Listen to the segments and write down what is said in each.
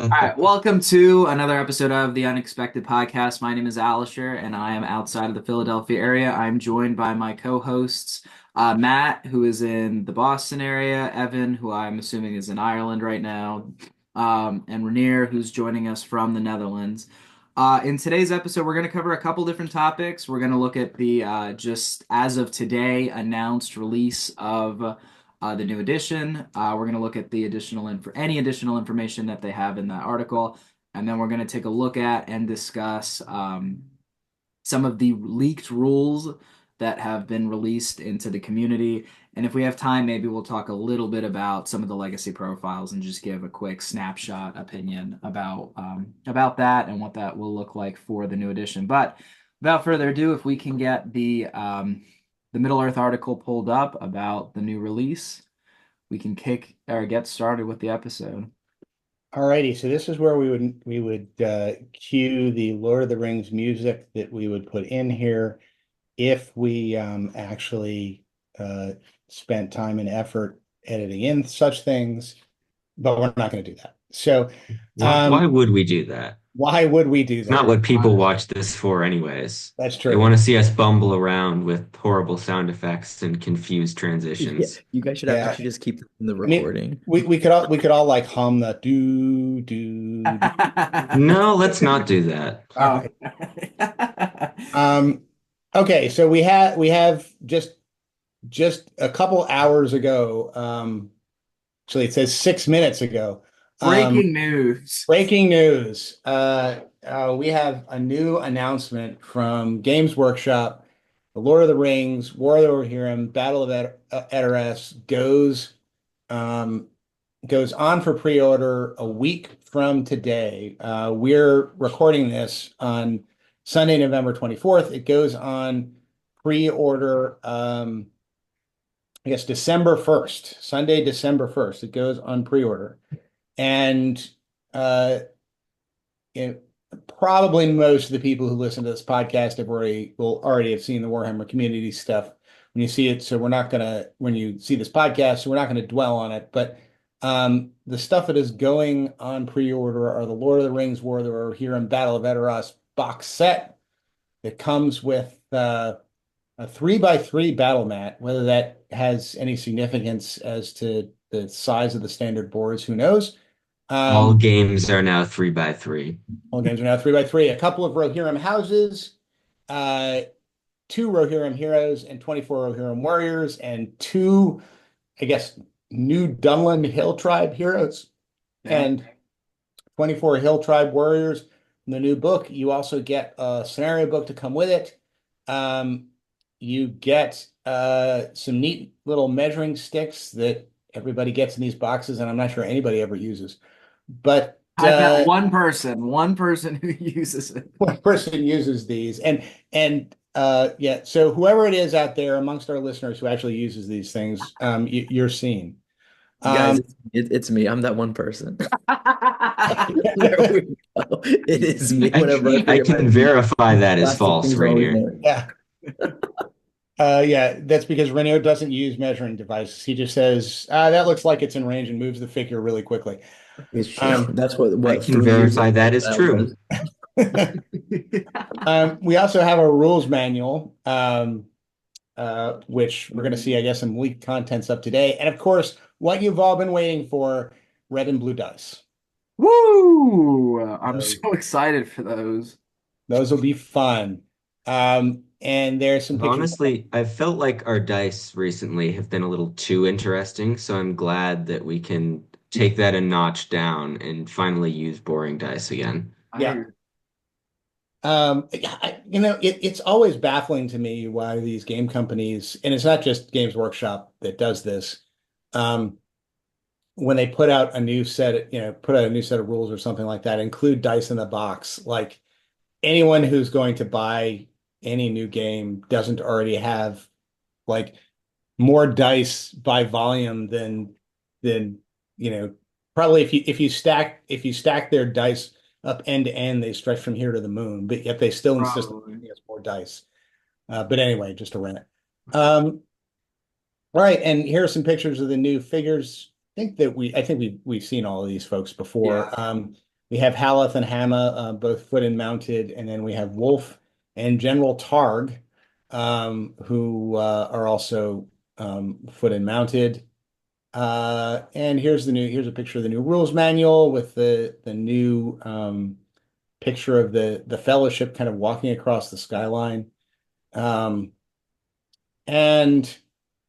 All right, welcome to another episode of the Unexpected Podcast. My name is Alisher, and I am outside of the Philadelphia area. I'm joined by my co-hosts, Matt, who is in the Boston area, Evan, who I'm assuming is in Ireland right now, and Rainier, who's joining us from the Netherlands. In today's episode, we're going to cover a couple different topics. We're going to look at the just as of today announced release of the new edition. We're going to look at the any additional information that they have in that article, and then we're going to take a look at and discuss some of the leaked rules that have been released into the community. And if we have time, maybe we'll talk a little bit about some of the legacy profiles and just give a quick snapshot opinion about that and what that will look like for the new edition. But without further ado, if we can get the Middle Earth article pulled up about the new release, we can kick or get started with the episode. Alrighty, so this is where we would cue the Lord of the Rings music that we would put in here if we actually spent time and effort editing in such things, but we're not going to do that. So, Why would we do that? why would we do It's not that? what people watch this for anyways. That's They true. want to see us bumble around with horrible sound effects and confused Yeah, transitions. you guys should Yeah, actually just keep this in the I mean, recording. we could all like hum the do. No, let's not do that. All Oh. right. Um, okay, so we have just a couple hours ago, actually it says 6 minutes ago. Breaking news. Breaking news. We have a new announcement from Games Workshop. The Lord of the Rings, War of the Rohirrim, Battle of Edoras goes on for pre-order a week from today. We're recording this on Sunday, November 24th. It goes on pre-order, I guess December 1st, Sunday, December 1st. It goes on pre-order. And uh, it, probably most of the people who listen to this podcast will already have seen the Warhammer community stuff when you see it. So when you see this podcast, so we're not gonna dwell on it. But the stuff that is going on pre-order are the Lord of the Rings, War of the Rohirrim, Battle of Edoras box set that comes with a 3x3 battle mat. Whether that has any significance as to the size of the standard boards, who knows? All Um, games are now 3x3. all games are now 3x3. A couple of Rohirrim houses, uh, two Rohirrim heroes, and 24 Rohirrim warriors, and two, I guess, new Dunland Hill Tribe heroes, Yeah. and 24 Hill Tribe warriors. In the new book, you also get a scenario book to come with it. You get some neat little measuring sticks that everybody gets in these boxes, and I'm not sure anybody ever uses. But I've met one person who uses it. one person uses these, and yeah, so whoever it is out there amongst our listeners who actually uses these things, you're seen. Guys, Um, it's me. I'm that one person. There we go. It is me whenever I I forget can my verify that is plastic false things are right always here. there. yeah. Yeah, that's because Renault doesn't use measuring devices. He just says, that looks like it's in range and moves the figure really quickly. It's true. Um, That's what I can 3 years verify ago that is true. we also have a rules manual, which we're going to see, I guess, some leaked contents of today. And of course, what you've all been waiting for, red and blue dice. Woo! I'm So so excited for those. those will be fun. And there's some pictures. Honestly, I felt like our dice recently have been a little too interesting, so I'm glad that we can take that a notch down and finally use boring dice again. Yeah. It's always baffling to me why these game companies, and it's not just Games Workshop that does this, um, when they put out a new set of rules or something like that, include dice in the box. Like anyone who's going to buy any new game doesn't already have like more dice by volume than probably if you stack their dice up end to end, they stretch from here to the moon, but yet they still insist on Probably. giving us more dice. But anyway, just a rant. Um, all right, and here are some pictures of the new figures. I think we've seen all of these folks before. Yeah. We have Haleth and Hama, both foot and mounted, and then we have Wolf and General Targ, who are also foot and mounted. And here's a picture of the new rules manual with the new picture of the Fellowship kind of walking across the skyline. Um, and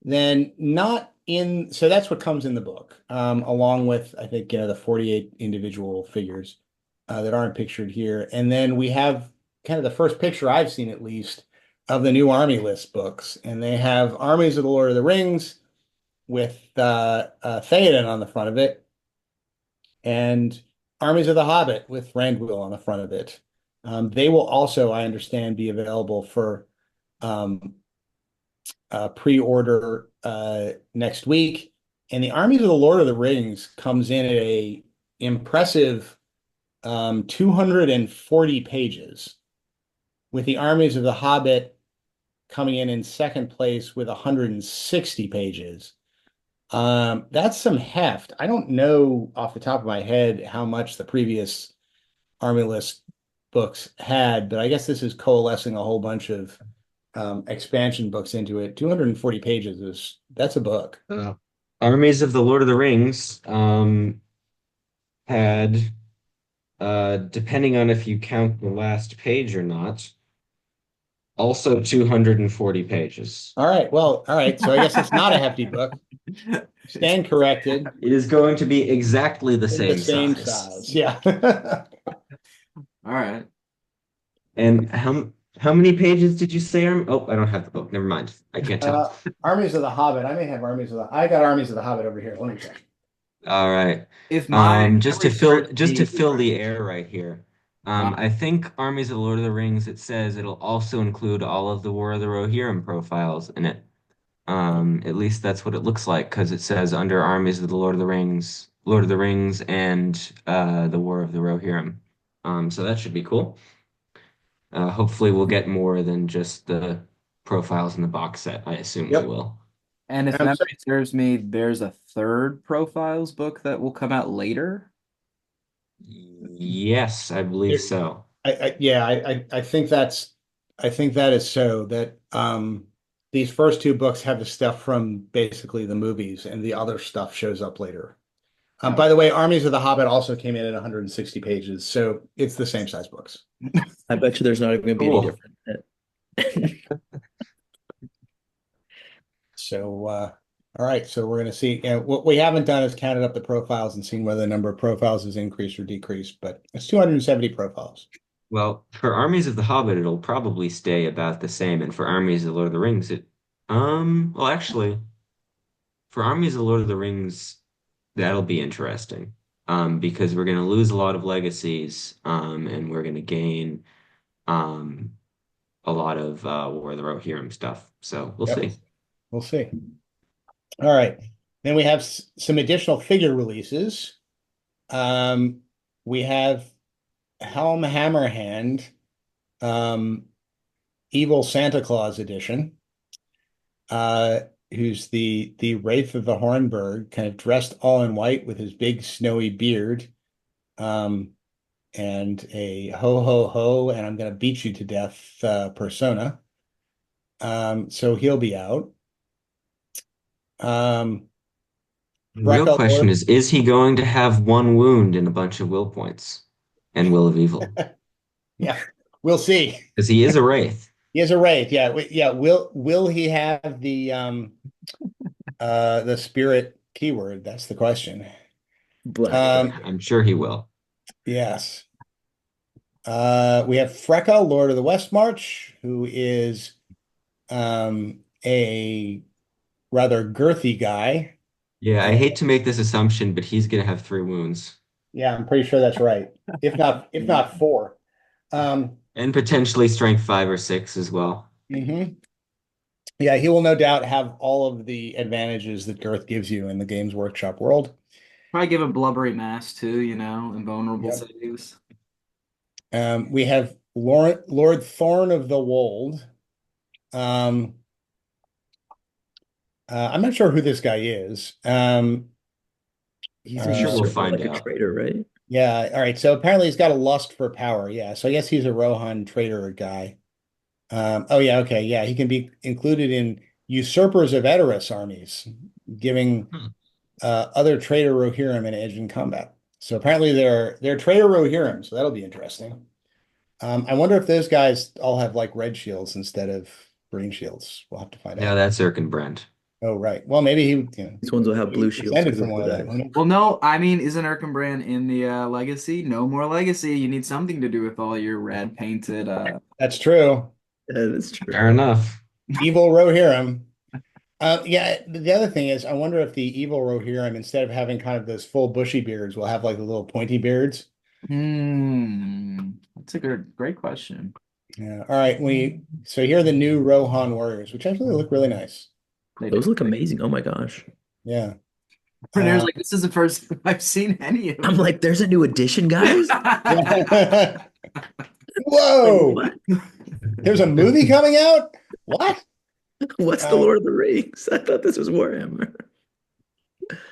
then not in, so that's what comes in the book, along with, I think, the 48 individual figures that aren't pictured here. And then we have kind of the first picture I've seen, at least, of the new Army List books. And they have Armies of the Lord of the Rings with Theoden on the front of it, and Armies of the Hobbit with Thranduil on the front of it. They will also, I understand, be available for pre-order next week. And the Armies of the Lord of the Rings comes in at a impressive 240 pages, with the Armies of the Hobbit coming in second place with 160 pages. That's some heft. I don't know off the top of my head how much the previous Army List books had, but I guess this is coalescing a whole bunch of expansion books into it. 240 pages that's a book. Armies of the Lord of the Rings had, depending on if you count the last page or not, also 240 pages. All right. Well, all right. So I guess it's not a hefty book. Stand corrected. It is going to be exactly the The same same size. size. Yeah. All right. And how many pages did you say? Oh, I don't have the book. Never mind. I can't tell. Armies of the Hobbit. I may have I got Armies of the Hobbit over here. Let me check. All right. If my Just to fill the air right here. I think Armies of the Lord of the Rings, it says it'll also include all of the War of the Rohirrim profiles in it. At least that's what it looks like, because it says under Armies of the Lord of the Rings and the War of the Rohirrim. So that should be cool. Hopefully we'll get more than just the profiles in the box set. I assume we Yep. will. And if memory serves me, there's a third profiles book that will come out later. Yes, I believe so. I think that is so that these first two books have the stuff from basically the movies, and the other stuff shows up later. By the way, Armies of the Hobbit also came in at 160 pages, so it's the same size books. I bet you there's not even going to be any different. So, all right. So we're going to see. What we haven't done is counted up the profiles and seen whether the number of profiles has increased or decreased, but it's 270 profiles. Well, for Armies of the Hobbit, it'll probably stay about the same, and for Armies of the Lord of the Rings, well, actually, for Armies of the Lord of the Rings, that'll be interesting, because we're going to lose a lot of legacies, and we're going to gain, a lot of War of the Rohirrim stuff. So we'll see. We'll see. All right. Then we have some additional figure releases. We have Helm Hammerhand, Evil Santa Claus edition, who's the Wraith of the Hornburg, kind of dressed all in white with his big snowy beard, and a ho ho ho, and I'm going to beat you to death persona. So he'll be out. The real question is he going to have one wound and a bunch of will points and will of evil? Yeah, we'll see. Because he is a wraith. He is a wraith. Yeah, yeah. Will he have the spirit keyword? That's the question. I'm sure he will. Yes. We have Freka, Lord of the West March, who is a rather girthy guy. Yeah, I hate to make this assumption, but he's gonna have 3 wounds. Yeah, I'm pretty sure that's right. If not 4. And potentially strength 5 or 6 as well. Yeah, he will no doubt have all of the advantages that Girth gives you in the Games Workshop world. Probably give a blubbery mass too, invulnerable saves. We have Lord Thorn of the Wold. I'm not sure who this guy is. He's sure we'll find like out. a traitor, right? Yeah, all right. So apparently he's got a lust for power. Yeah, so I guess he's a Rohan traitor guy. Oh yeah, okay, yeah. He can be included in usurpers of Edoras armies, giving Hmm. other traitor Rohirrim an edge in combat. So apparently they're traitor Rohirrim, so that'll be interesting. I wonder if those guys all have like red shields instead of green shields. We'll have to find No, out. that's Erkenbrand. Oh, right. Well, maybe These ones will have blue he shields descended because from of one the of them. Who decks. knows? Well, no, I mean, isn't Erkenbrand in the legacy? No more legacy. You need something to do with all your red painted That's true. That is true. Fair enough. Evil Rohirrim. Yeah, the other thing is, I wonder if the evil Rohirrim, instead of having kind of those full bushy beards, will have like the little pointy beards. That's a great question. Yeah. All right. So here are the new Rohan warriors, which actually look really nice. They Those do. look amazing. Oh my gosh. Yeah. Reneur's like, this is the first time I've seen any of I'm them. like, there's a new edition, guys? Yeah. Like, Whoa! what? There's a movie coming out? What? What's the Lord of the Rings? I thought this was Warhammer.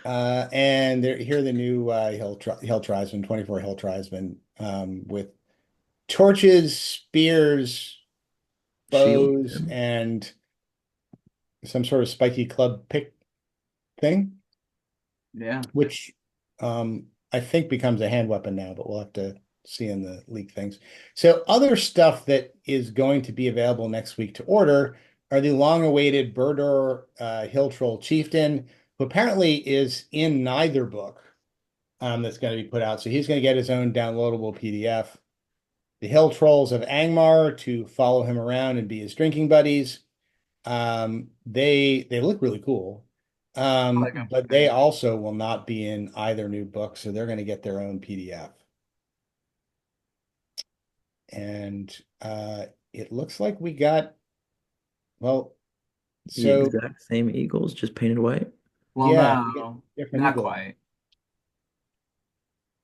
And here are the new Hill Tribesmen, 24 Hill Tribesmen, with torches, spears, Shield. bows, and some sort of spiky club pick thing, Yeah. which I think becomes a hand weapon now, but we'll have to see in the leak things. So other stuff that is going to be available next week to order are the long-awaited Burdor Hill Troll Chieftain, who apparently is in neither book that's going to be put out. So he's going to get his own downloadable PDF. The Hill Trolls of Angmar to follow him around and be his drinking buddies. They look really cool. like 'em. But they also will not be in either new book, so they're going to get their own PDF. And it looks like we got, well, The so exact same Eagles, just painted white. Well, yeah, we no, get different not eagle. quite.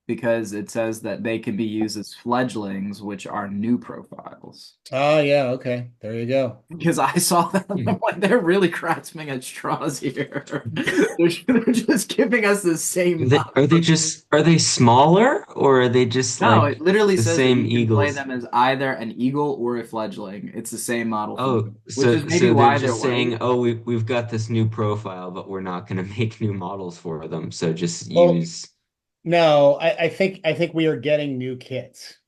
Because it says that they can be used as fledglings, which are new profiles. Oh yeah, okay. There you go. Because I saw that, and I'm like, they're really grasping at straws here. They're just giving us the same. Are they smaller or are they just No, like it literally the says that same you can play eagles? them as either an eagle or a fledgling. It's the same model from, Oh, which is maybe so they're why they're just saying, white. oh, we've got this new profile, but we're not going to make new models for them. So just Well, use. no, I think we are getting new kits.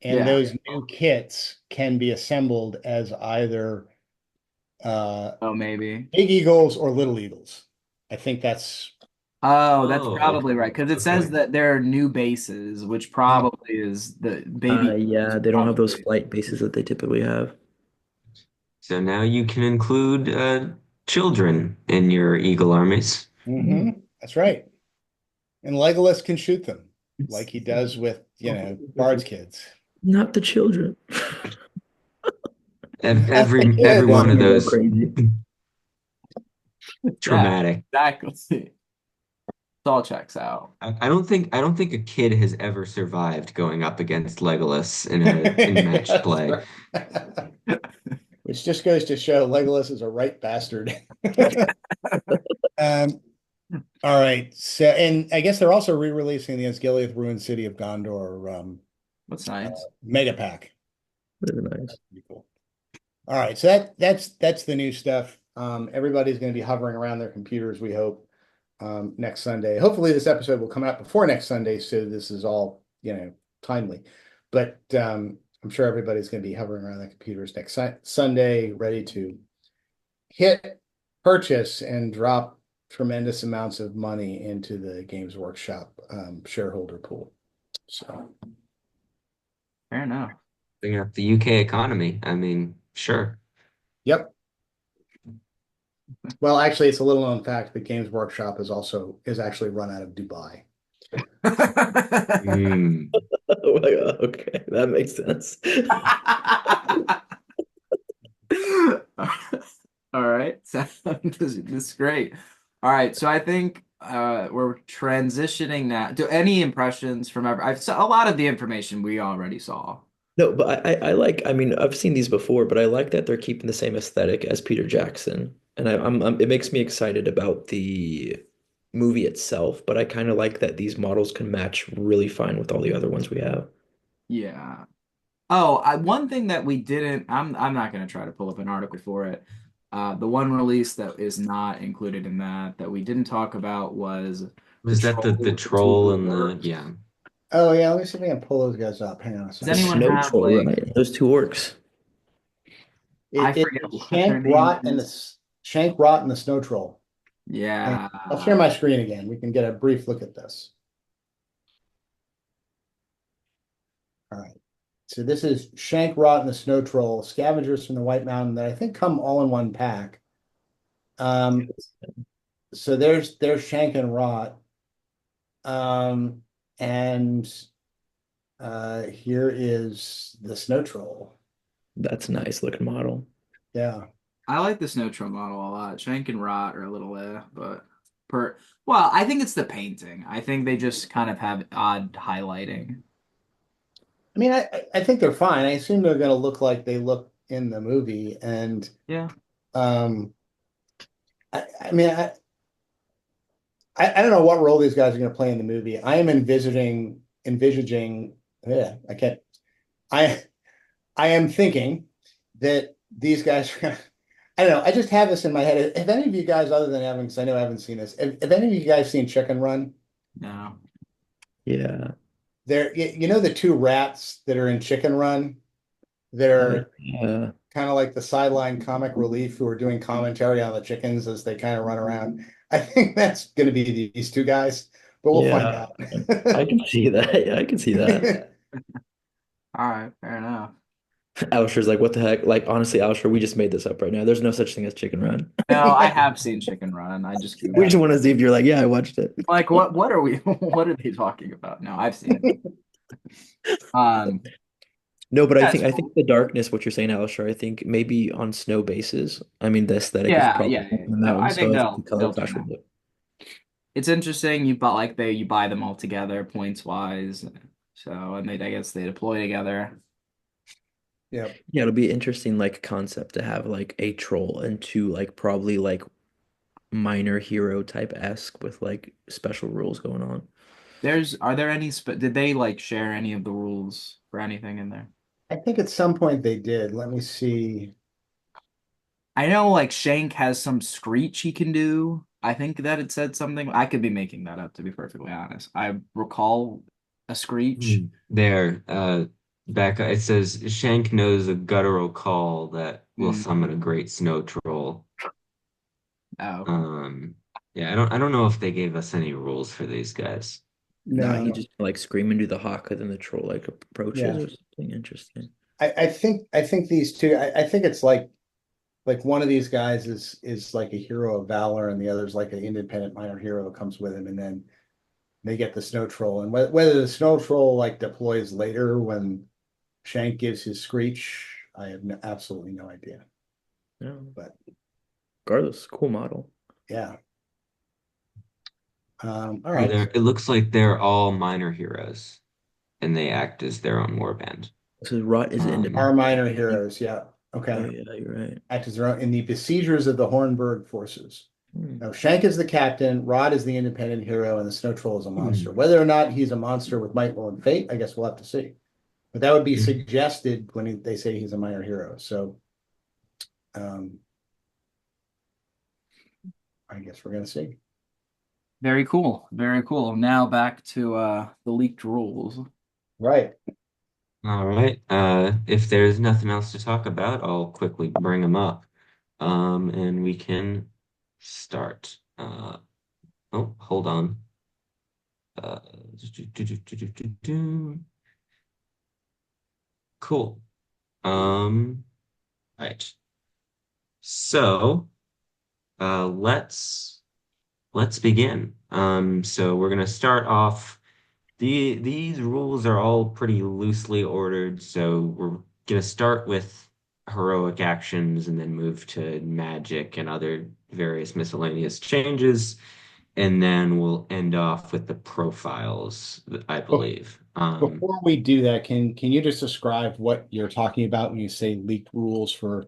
And Yeah. those new kits can be assembled as either Oh, maybe. big eagles or little eagles. I think that's Oh, that's Oh, probably okay. right. Because it says Okay. that there are new bases, which probably is the baby. Yeah, they don't have those Probably. flight bases that they typically have. So now you can include children in your eagle armies. that's right. And Legolas can shoot them like he does with, Bard's kids. Not the children. Every one of Go those crazy. traumatic. Exactly. It all checks out. I don't think a kid has ever survived going up against Legolas in match That's play. right. Which just goes to show Legolas is a right bastard. All right. So, and I guess they're also re-releasing the Osgiliath Ruined City of Gondor What's nice? mega pack. Really nice. Pretty cool. All right. So that's the new stuff. Everybody's going to be hovering around their computers, we hope, next Sunday. Hopefully this episode will come out before next Sunday, so this is all, timely. But I'm sure everybody's going to be hovering around their computers next Sunday, ready to hit purchase and drop tremendous amounts of money into the Games Workshop shareholder pool. So Fair enough. Bringing up the UK economy. I mean, sure. yep. Well, actually, it's a little known fact that Games Workshop is actually run out of Dubai. Hmm. Oh my God. Okay, that makes sense. All right. So this is great. All right. So I think we're transitioning now. Do any impressions from I've saw a lot of the information we already saw. No, but I like, I mean, I've seen these before, but I like that they're keeping the same aesthetic as Peter Jackson. And it makes me excited about the movie itself, but I kind of like that these models can match really fine with all the other ones we have. Yeah. Oh, one thing that we didn't, I'm not going to try to pull up an article for it. The one release that is not included in that we didn't talk about was the Was that the Troll to troll and the Orcs. yeah? Oh yeah, let me see if I can pull those guys up. Hang on a Does The second. anyone snow have troll, like, right? Those two orcs. I It forget is what their name is. Shank Rot and the Snow Troll. And Yeah. I'll share my screen again. We can get a brief look at this. All right. So this is Shank Rot and the Snow Troll, scavengers from the White Mountain that I think come all in one pack. So there's Shank and Rot. And here is the Snow Troll. That's a nice looking model. Yeah. I like the Snow Troll model a lot. Shank and Rot are a little but well, I think it's the painting. I think they just kind of have odd highlighting. I mean, I think they're fine. I assume they're going to look like they look in the movie. And Yeah. um, I mean, I don't know what role these guys are going to play in the movie. I am envisaging. Yeah, I can't. I I am thinking that these guys are gonna. I don't know. I just have this in my head. Have any of you guys, other than Evan, because I know I haven't seen this, have any of you guys seen Chicken Run? No. Yeah. You know the two rats that are in Chicken Run that are Yeah. kind of like the sideline comic relief who are doing commentary on the chickens as they kind of run around. I think that's going to be these two guys, but we'll find Yeah. out. I can see that. Yeah, I can see that. All right, fair enough. Alisher's like, what the heck? Like, honestly, Alisher, we just made this up right now. There's no such thing as Chicken Run. No, I have seen Chicken Run. I just We just want to see if you're like, yeah, I watched it. like what are we what are they talking about? No, I've seen it. No, but That's I cool. think the darkness, what you're saying, Alisher, I think maybe on snow bases. I mean, the aesthetic is Yeah, probably yeah, in yeah. the No, I mountains, think so I think the color they'll clash turn would out. look. It's interesting. You buy them all together points wise. So and I guess they deploy together. Yeah. Yeah, it'll be interesting, like concept to have like a troll and two like probably like minor hero type esque with like special rules going on. Are there any did they like share any of the rules for anything in there? I think at some point they did. Let me see. I know like Shank has some screech he can do. I think that it said something. I could be making that up to be perfectly honest. I recall a screech. There, Becca, it says Shank knows a guttural call that will Mm. summon a great snow troll. Oh, Um, yeah, I don't know if they gave us any rules for these guys. Nah, he No. just like scream into the hawk and then the troll like approaches Yeah. or something interesting. I think these two. I think it's like one of these guys is like a hero of valor, and the other's like an independent minor hero who comes with him, and then they get the snow troll. And whether the snow troll like deploys later when Shank gives his screech, I have absolutely no idea. Yeah. But Regardless, cool model. yeah. All Yeah, right. it looks like they're all minor heroes, and they act as their own warband. This is Rot is Our independent. minor heroes. Yeah. Oh Okay. yeah, you're right. Act as their own in the besiegers of the Hornburg forces. Hmm. Now, Shank is the captain, Rod is the independent hero, and the Snow Troll is a monster. Hmm. Whether or not he's a monster with might, will, and fate, I guess we'll have to see. But that would be suggested when they say he's a minor hero. So um, I guess we're going to see. very cool. Very cool. Now back to the leaked rules. Right. All right. If there's nothing else to talk about, I'll quickly bring them up. And we can start. Oh, hold on. Uh, cool. Right. So, let's begin. So we're gonna start off. These rules are all pretty loosely ordered, so we're gonna start with heroic actions and then move to magic and other various miscellaneous changes, and then we'll end off with the profiles, I believe. Before we do that, can you just describe what you're talking about when you say leaked rules for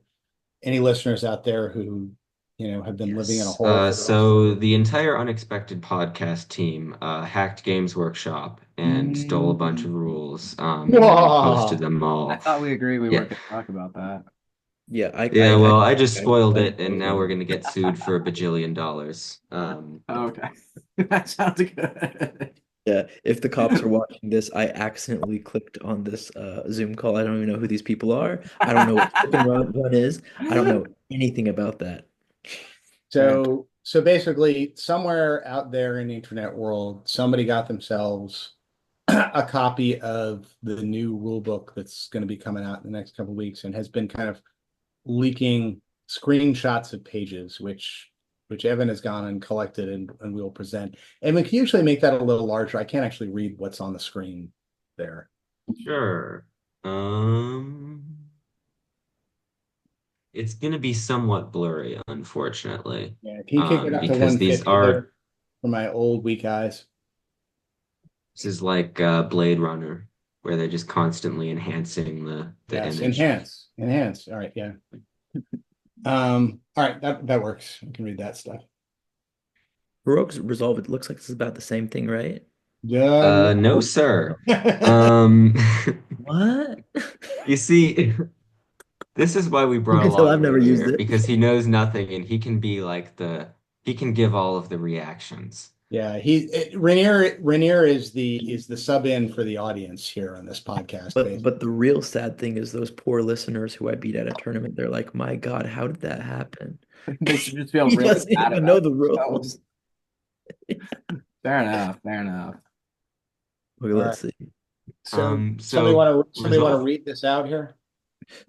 any listeners out there who have been living in a Yes. hole for the last So the entire Unexpected podcast team hacked Games Workshop and stole a bunch of rules and posted Whoa. them I all. thought we agreed we Yeah. weren't going to talk about that. Yeah, Yeah, well, I just I spoiled I it, and now we're gonna get sued for a bajillion dollars. Oh, okay. That sounds good. Yeah, if the cops are watching this, I accidentally clicked on this Zoom call. I don't even know who these people are. I don't know what Chicken Run is. I don't know anything about that. Fair. So basically, somewhere out there in the internet world, somebody got themselves a copy of the new rule book that's going to be coming out in the next couple of weeks and has been kind of leaking screenshots of pages, which Evan has gone and collected and we'll present. And we can usually make that a little larger. I can't actually read what's on the screen there. Sure. It's gonna be somewhat blurry, unfortunately. Yeah, can you kick it up to Because these 150 there are for my old weak eyes? this is like Blade Runner, where they're just constantly enhancing the Yes, image. enhance. All right, yeah. All right, that works. I can read that stuff. Heroic Resolve, it looks like this is about the same thing, right? Yeah. No, sir. Um, What? you see, this is why we You brought can tell along I've never used Rainier, it. because he knows nothing and he can be like he can give all of the reactions. Yeah, Rainier is the sub in for the audience here on this podcast. But the real sad thing is those poor listeners who I beat at a tournament, they're like, my God, how did that happen? They should just feel He really doesn't bad even about know the themselves. rules. Fair enough. Fair enough. Okay, All let's see. So So somebody want to Resolve. read this out here?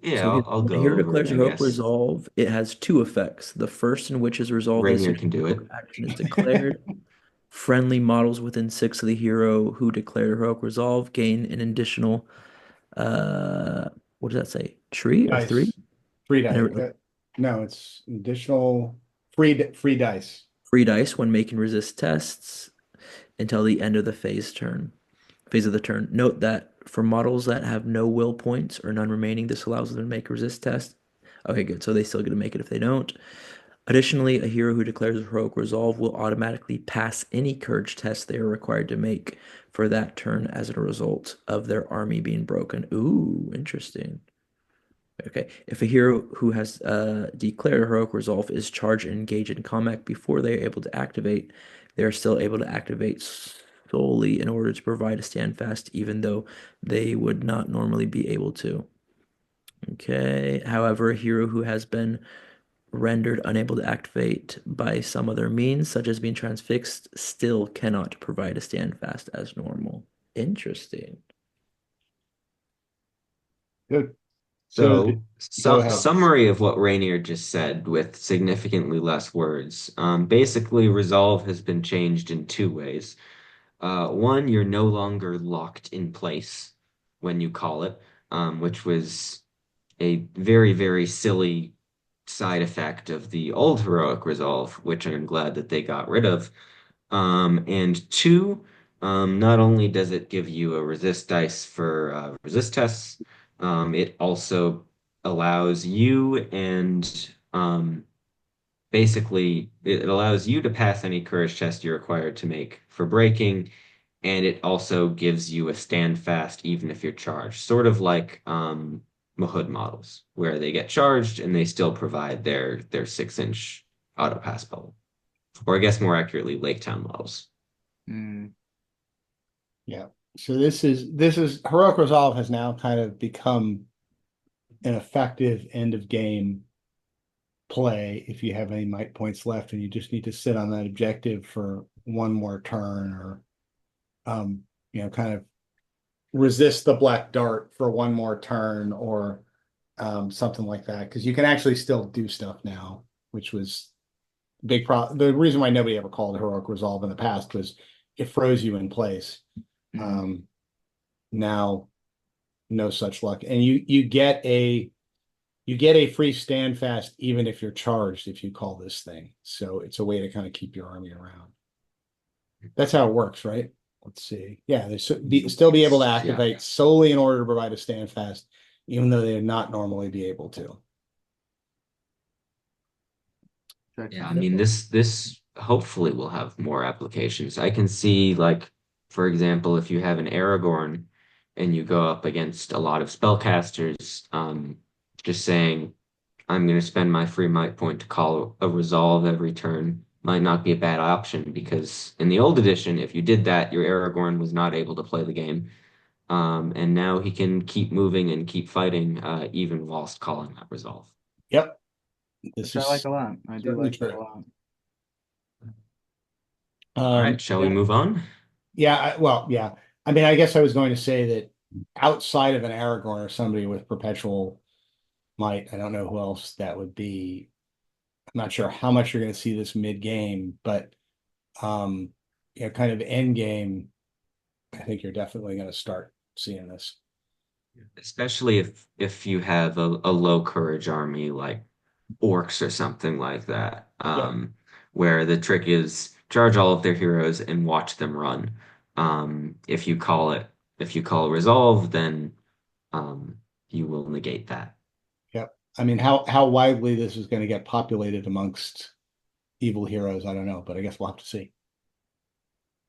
Yeah, So I'll when a go hero over it, declares I heroic guess. resolve, it has two effects. The first in which is resolved as Rainier soon as can do it. heroic action is declared. Friendly models within 6 of the hero who declared heroic resolve gain an additional uh what does that say? Tree or three? Dice, free And dice. No, it's additional free dice. free dice when making resist tests until the end of the phase of the turn. Note that for models that have no will points or none remaining, this allows them to make a resist test. Okay, good. So they still get to make it if they don't. Additionally, a hero who declares a heroic resolve will automatically pass any courage test they are required to make for that turn as a result of their army being broken. Ooh, interesting. Okay, if a hero who has declared a heroic resolve is charged and engaged in combat before they are able to activate, they are still able to activate solely in order to provide a standfast, even though they would not normally be able to. Okay, however, a hero who has been rendered unable to activate by some other means, such as being transfixed, still cannot provide a standfast as normal. Interesting. Good. So So, go ahead. summary of what Rainier just said with significantly less words. Basically, resolve has been changed in two ways. One, you're no longer locked in place when you call it, which was a very, very silly side effect of the old heroic resolve, which I'm glad that they got rid of. And two, not only does it give you a resist dice for resist tests, it also allows you and basically it allows you to pass any courage test you're required to make for breaking, and it also gives you a stand fast even if you're charged, sort of like Mahood models, where they get charged and they still provide their 6-inch auto pass bubble, or I guess more accurately, Lake Town models. Mm. Yeah. So this is heroic resolve has now kind of become an effective end of game play if you have any might points left and you just need to sit on that objective for one more turn or kind of resist the black dart for one more turn or something like that because you can actually still do stuff now, which was big problem. The reason why nobody ever called heroic resolve in the past was it froze you in place. Now no such luck, and you get a free stand fast even if you're charged if you call this thing. So it's a way to kind of keep your army around. That's how it works, right? Let's see. Yeah, they still be able to activate solely in order to provide a stand fast, even though they would not normally be able to. Yeah, I mean this hopefully will have more applications. I can see like, for example, if you have an Aragorn and you go up against a lot of spellcasters, just saying I'm going to spend my free might point to call a resolve every turn might not be a bad option because in the old edition, if you did that, your Aragorn was not able to play the game. And now he can keep moving and keep fighting, even whilst calling that resolve. Yep. Which This I like is a lot. I do certainly like that a true. lot. All right, shall we Yeah. move on? Yeah, well, yeah. I mean, I guess I was going to say that outside of an Aragorn or somebody with perpetual might, I don't know who else that would be. I'm not sure how much you're going to see this mid-game, but kind of end game, I think you're definitely going to start seeing this. Especially if you have a low courage army like orcs or something like that, Yeah. where the trick is charge all of their heroes and watch them run. If you call resolve, then um, you will negate that. Yep. I mean, how widely this is going to get populated amongst evil heroes, I don't know, but I guess we'll have to see.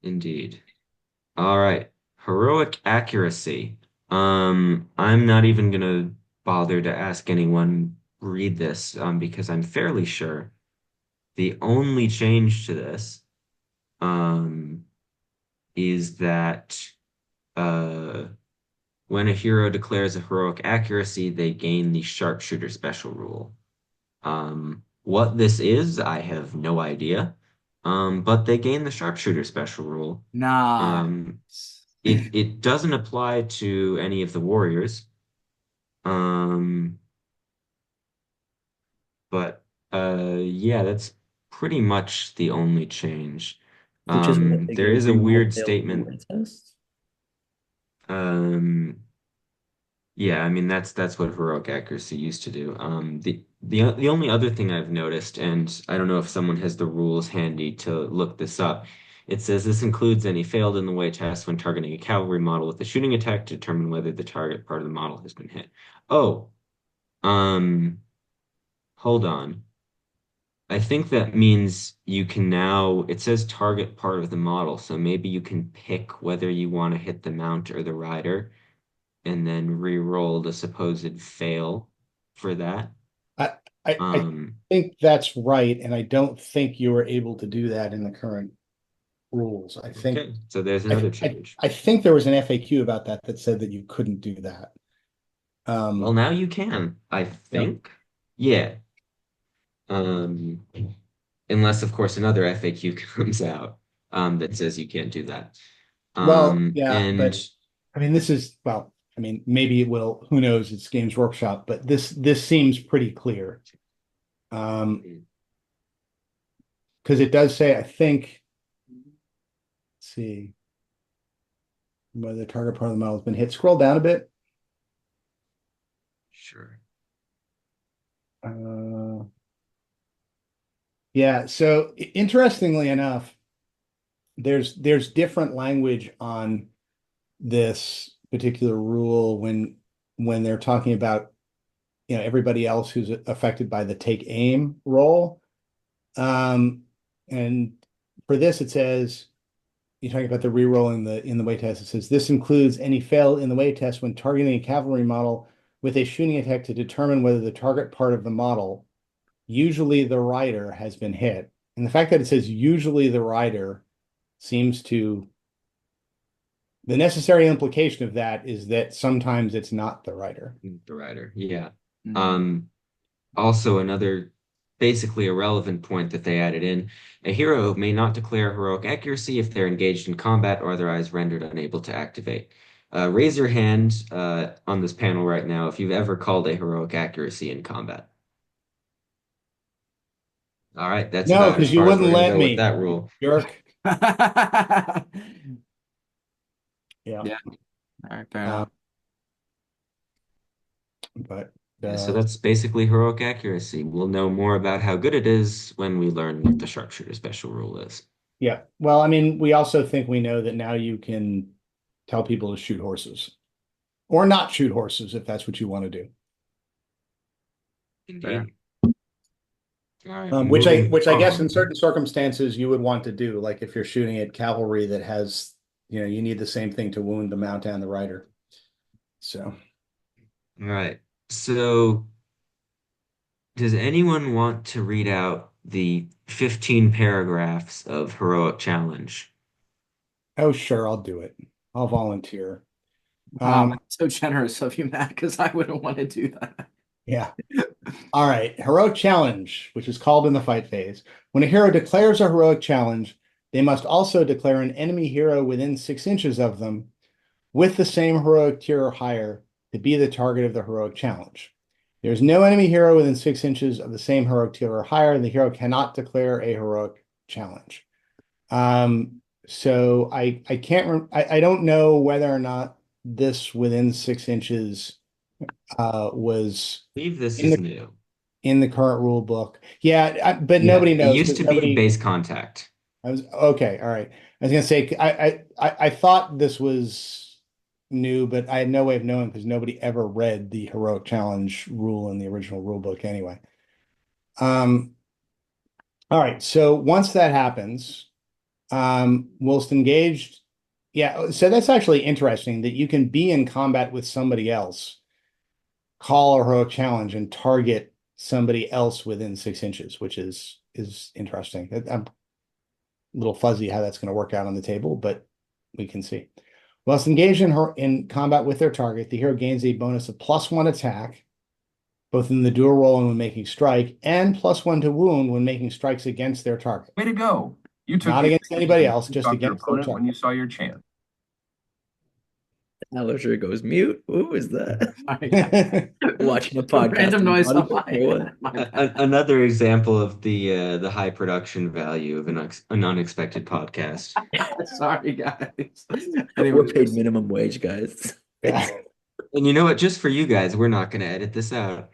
Indeed. All right. Heroic accuracy. I'm not even gonna bother to ask anyone read this, because I'm fairly sure the only change to this, um, is that uh, when a hero declares a heroic accuracy, they gain the sharpshooter special rule. What this is, I have no idea. But they gain the sharpshooter special rule. Nah. Um, it doesn't apply to any of the warriors. Um, but yeah, that's pretty much the only change. Is it just when they There go is a reroll weird failed statement. ability tests? Um, yeah, I mean that's what heroic accuracy used to do. The only other thing I've noticed, and I don't know if someone has the rules handy to look this up. It says this includes any failed in the way test when targeting a cavalry model with a shooting attack to determine whether the target part of the model has been hit. Oh, um, hold on. I think that means you can now, it says target part of the model, so maybe you can pick whether you want to hit the mount or the rider and then re-roll the supposed fail for that. I, I Um, think that's right, and I don't think you were able to do that in the current rules. okay, so there's another change. I think there was an FAQ about that that said that you couldn't do that. Well, now you can, I Yeah. think. Yeah. Um, unless, of course, another FAQ comes out that says you can't do that. Well, yeah, And but I mean, I mean, maybe it will, who knows, it's Games Workshop, but this seems pretty clear. Because it does say, I think, let's see, whether the target part of the model has been hit. Scroll down a bit. sure. Yeah, so interestingly enough, there's different language on this particular rule when they're talking about everybody else who's affected by the take aim roll. And for this it says you're talking about the re-rolling in the weight test. It says this includes any fail in the weight test when targeting a cavalry model with a shooting attack to determine whether the target part of the model, usually the rider, has been hit. And the fact that it says usually the rider seems to, the necessary implication of that is that sometimes it's not the rider. The rider, yeah. Mm. Also another basically irrelevant point that they added in, a hero may not declare heroic accuracy if they're engaged in combat or otherwise rendered unable to activate. Raise your hand on this panel right now if you've ever called a heroic accuracy in combat. All right, that's No, about as because you far as we're wouldn't going to let go with me, that rule. jerk. Yeah. Yeah. All right, fair enough. But Yeah, so that's basically heroic accuracy. We'll know more about how good it is when we learn what the sharpshooter special rule is. yeah. Well, I mean, we also think we know that now you can tell people to shoot horses or not shoot horses if that's what you want to do. Indeed. All right, Which I moving guess in on. certain circumstances you would want to do, like if you're shooting at cavalry that has, you need the same thing to wound the mount and the rider. So All right. So, does anyone want to read out the 15 paragraphs of Heroic Challenge? oh sure, I'll do it. I'll volunteer. Wow, that's so generous of you, Matt, because I wouldn't want to do that. Yeah. All right. Heroic challenge, which is called in the fight phase. When a hero declares a heroic challenge, they must also declare an enemy hero within 6 inches of them with the same heroic tier or higher to be the target of the heroic challenge. There's no enemy hero within 6 inches of the same heroic tier or higher. The hero cannot declare a heroic challenge. So I can't I don't know whether or not this within 6 inches was I believe this in is the new. current rule book. Yeah, but Yeah, nobody it knows used because to be nobody. base contact. I was okay. All right. I was gonna say I thought this was new, but I had no way of knowing because nobody ever read the heroic challenge rule in the original rule book anyway. Um, all right. So once that happens, whilst engaged, yeah. So that's actually interesting that you can be in combat with somebody else, call a heroic challenge, and target somebody else within 6 inches, which is interesting. I'm a little fuzzy how that's going to work out on the table, but we can see. Whilst engaged in combat with their target, the hero gains a bonus of +1 attack, both in the dual roll and when making strike, and +1 to wound when making strikes against their target. Way to go. You took Not the against anybody initiative else, to just stop your against their opponent when target. you saw your chance. Alisher goes mute. Who is that? Sorry, guys. Watching a A random podcast. noise on on audio or what? my bad. Another example of the high production value of an unexpected podcast. Sorry, guys. We're Anyways, paid minimum wage, guys. Yeah. And you know what? Just for you guys, we're not going to edit this out.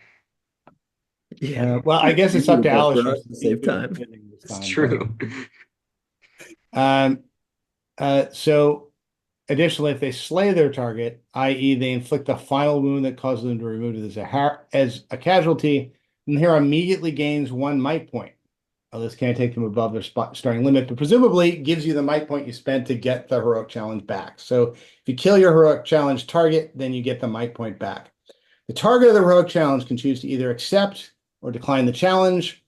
Yeah. Well, I guess it's up to For Alisher us to save time. this It's time, true. but, so additionally, if they slay their target, i.e., they inflict a final wound that causes them to be removed as a casualty, then the hero immediately gains 1 might point. This can't take them above their starting limit, but presumably gives you the might point you spent to get the heroic challenge back. So if you kill your heroic challenge target, then you get the might point back. The target of the heroic challenge can choose to either accept or decline the challenge.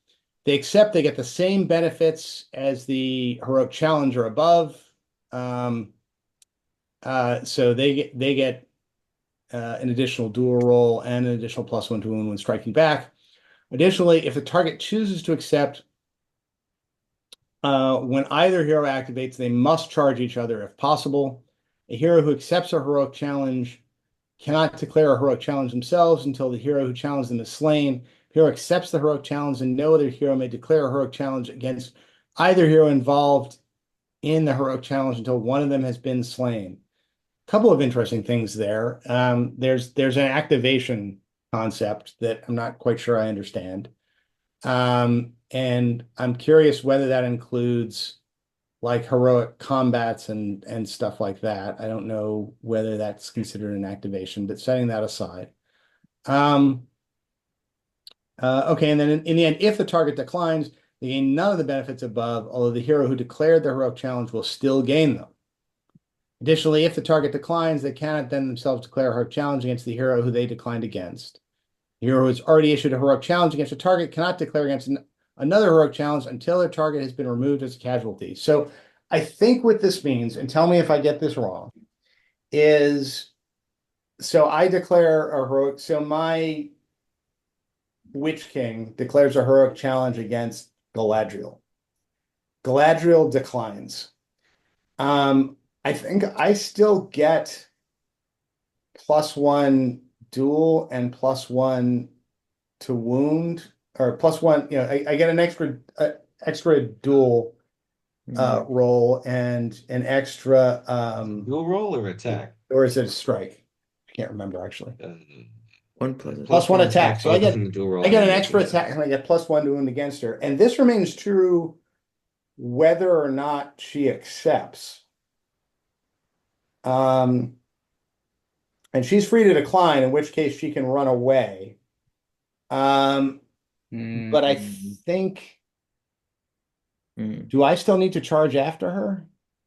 They accept, they get the same benefits as the heroic challenge or above. So they get an additional dual roll and an additional +1 to wound when striking back. Additionally, if the target chooses to accept, when either hero activates, they must charge each other if possible. A hero who accepts a heroic challenge cannot declare a heroic challenge themselves until the hero who challenged them is slain. Hero accepts the heroic challenge, and no other hero may declare a heroic challenge against either hero involved in the heroic challenge until one of them has been slain. Couple of interesting things there. There's an activation concept that I'm not quite sure I understand. And I'm curious whether that includes like heroic combats and stuff like that. I don't know whether that's considered an activation, but setting that aside. Okay, and then in the end, if the target declines, they gain none of the benefits above, although the hero who declared the heroic challenge will still gain them. Additionally, if the target declines, they cannot then themselves declare a heroic challenge against the hero who they declined against. The hero who has already issued a heroic challenge against a target cannot declare against another heroic challenge until their target has been removed as a casualty. So I think what this means, and tell me if I get this wrong, is so I declare a heroic, so my Witch King declares a heroic challenge against Galadriel. Galadriel declines. I think I still get +1 duel and +1 to wound, or +1, I get an extra duel roll and an extra Dual roll or attack? or is it a strike? I can't remember actually. 1 plus +1 attack. So I both get in the dual roll I get an and extra attack. attack and I get +1 to wound against her. And this remains true whether or not she accepts. And she's free to decline, in which case she can run away. but I think, Mm. do I still need to charge after her?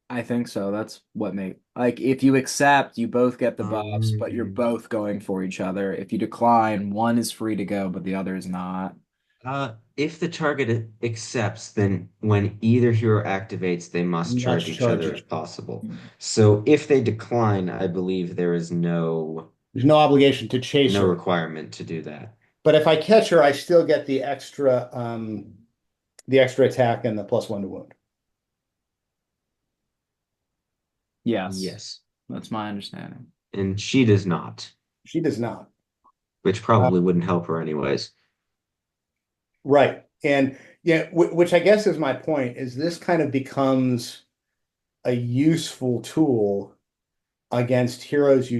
I think so. That's what like if you accept, you both get the buffs, but you're Um, both going for each other. If you decline, one is free to go, but the other is not. if the target accepts, then when either hero activates, they must charge Must each charge other each. if possible. Mm. So if they decline, I believe there is There's no obligation to chase no her. requirement to do that. But if I catch her, I still get the extra attack and the +1 to wound. Yes, Yes. that's my understanding. And she does not, She does not. which probably wouldn't help her anyways. Right. And yeah, which I guess is my point, is this kind of becomes a useful tool against heroes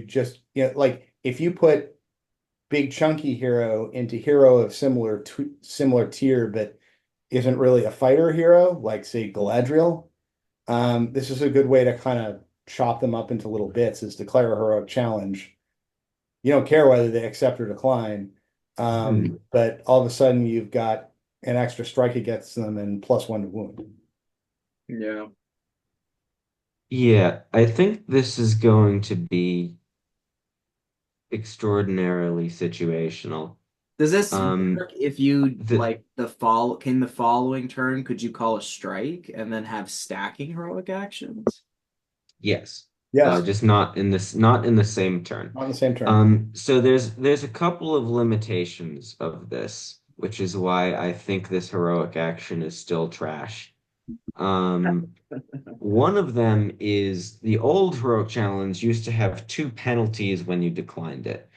like if you put big chunky hero into hero of similar tier but isn't really a fighter hero, like say Galadriel, this is a good way to kind of chop them up into little bits, is declare a heroic challenge. You don't care whether they accept or decline. But all of a sudden you've got an extra strike against them and +1 to wound. Yeah. Yeah, I think this is going to be extraordinarily situational. Does this Um, work if you the like the following turn, could you call a strike and then have stacking heroic actions? yes, Yes, just not in the same turn. on the same turn. So there's a couple of limitations of this, which is why I think this heroic action is still trash. Um, One of them is the old heroic challenge used to have two penalties when you declined it.